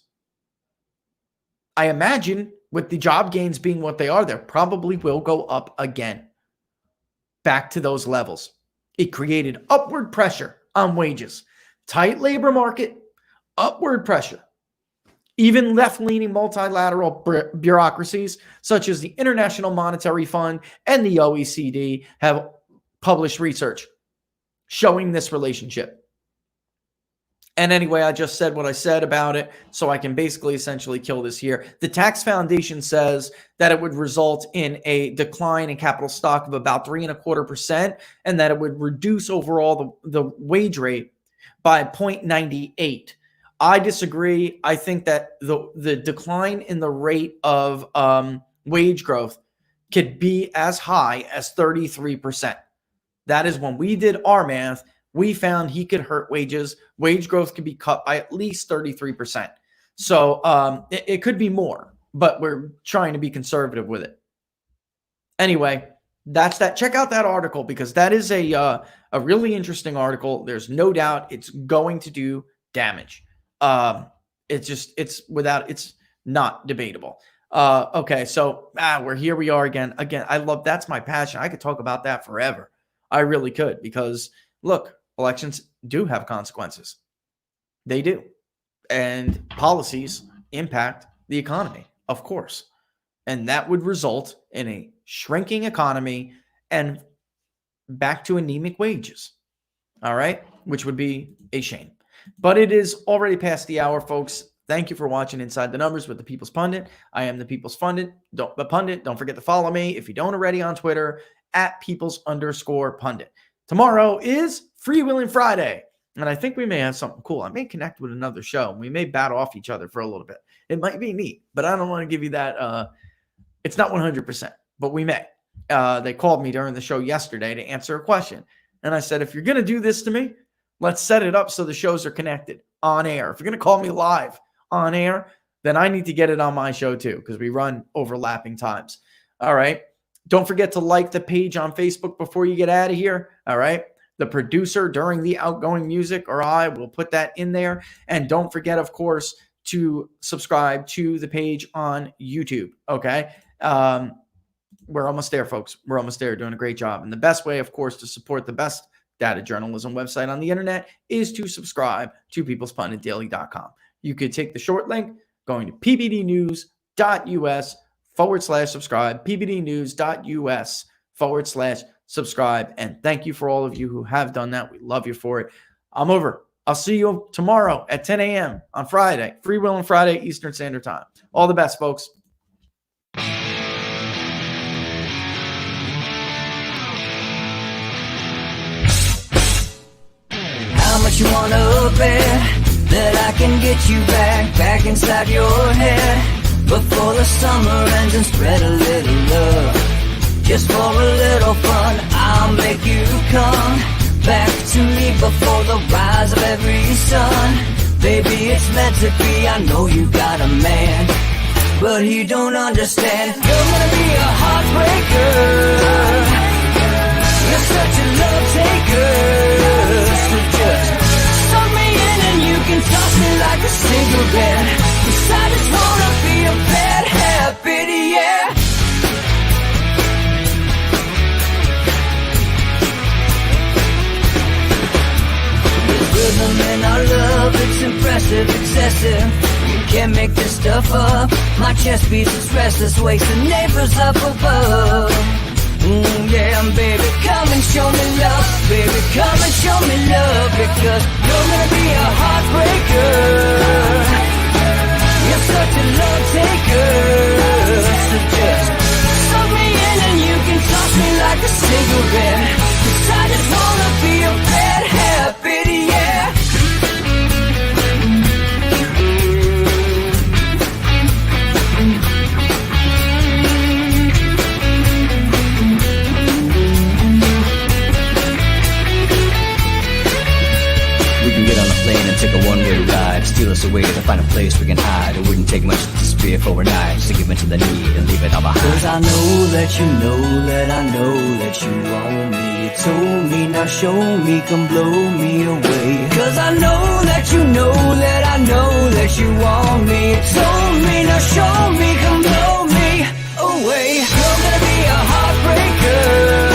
I imagine with the job gains being what they are, they probably will go up again, back to those levels. It created upward pressure on wages. Tight labor market, upward pressure. Even left-leaning multilateral bureaucracies such as the International Monetary Fund and the OECD have published research showing this relationship. And anyway, I just said what I said about it, so I can basically essentially kill this here. The Tax Foundation says that it would result in a decline in capital stock of about 3.25%, and that it would reduce overall the wage rate by 0.98. I disagree. I think that the decline in the rate of wage growth could be as high as 33%. That is when we did our math. We found he could hurt wages. Wage growth could be cut by at least 33%. So it could be more, but we're trying to be conservative with it. Anyway, that's that. Check out that article because that is a really interesting article. There's no doubt it's going to do damage. It's not debatable. Okay, so we are again. That's my passion. I could talk about that forever. I really could, because look, elections do have consequences. They do. And policies impact the economy, of course. And that would result in a shrinking economy and back to anemic wages. All right? Which would be a shame. But it is already past the hour, folks. Thank you for watching Inside the Numbers with the People's Pundit. I am the People's Pundit. Don't forget to follow me if you don't already on Twitter at Peoples_Pundit. Tomorrow is Freewheeling Friday, and I think we may have something cool. I may connect with another show, and we may bat off each other for a little bit. It might be neat, but I don't want to give you that. It's not 100%, but we may. They called me during the show yesterday to answer a question, and I said, if you're going to do this to me, let's set it up so the shows are connected on air. If you're going to call me live on air, then I need to get it on my show too, because we run overlapping times. All right. Don't forget to like the page on Facebook before you get out of here. All right. The producer during the outgoing music, or I will put that in there. And don't forget, of course, to subscribe to the page on YouTube. Okay. We're almost there, folks. We're almost there, doing a great job. And the best way, of course, to support the best data journalism website on the internet is to subscribe to peoplespunditdaily.com. You could take the short link going to pbdnews.us/subscribe, pbdnews.us/subscribe. And thank you for all of you who have done that. We love you for it. I'm over. I'll see you tomorrow at 10 a.m. on Friday, Freewheeling Friday, Eastern Standard Time. All the best, folks. How much you wanna bet that I can get you back inside your head before the summer ends, and spread a little love. Just for a little fun, I'll make you come back to me before the rise of every sun. Baby, it's meant to be. I know you got a man, but he don't understand. You're gonna be a heartbreaker. You're such a love taker. So just suck me in and you can toss me like a cigarette. 'Cause I just wanna be a bad habit, yeah. There's rhythm in our love, it's impressive, excessive. You can't make this stuff up. My chest beats, it's restless, wakes the neighbors up above. Yeah, baby, come and show me love. Baby, come and show me love. Because you're gonna be a heartbreaker. You're such a love taker. So just suck me in and you can toss me like a cigarette. 'Cause I just wanna be a bad habit, yeah. can get on a plane and take a one-way ride. Steal us away to find a place we can hide. It wouldn't take much to spear for a night, just to give in to the need and leave it all behind. Cause I know that you know that I know that you want me. You told me, now show me, come blow me away. Cause I know that you know that I know that you want me. You told me, now show me, come blow me away. You're gonna be a heartbreaker.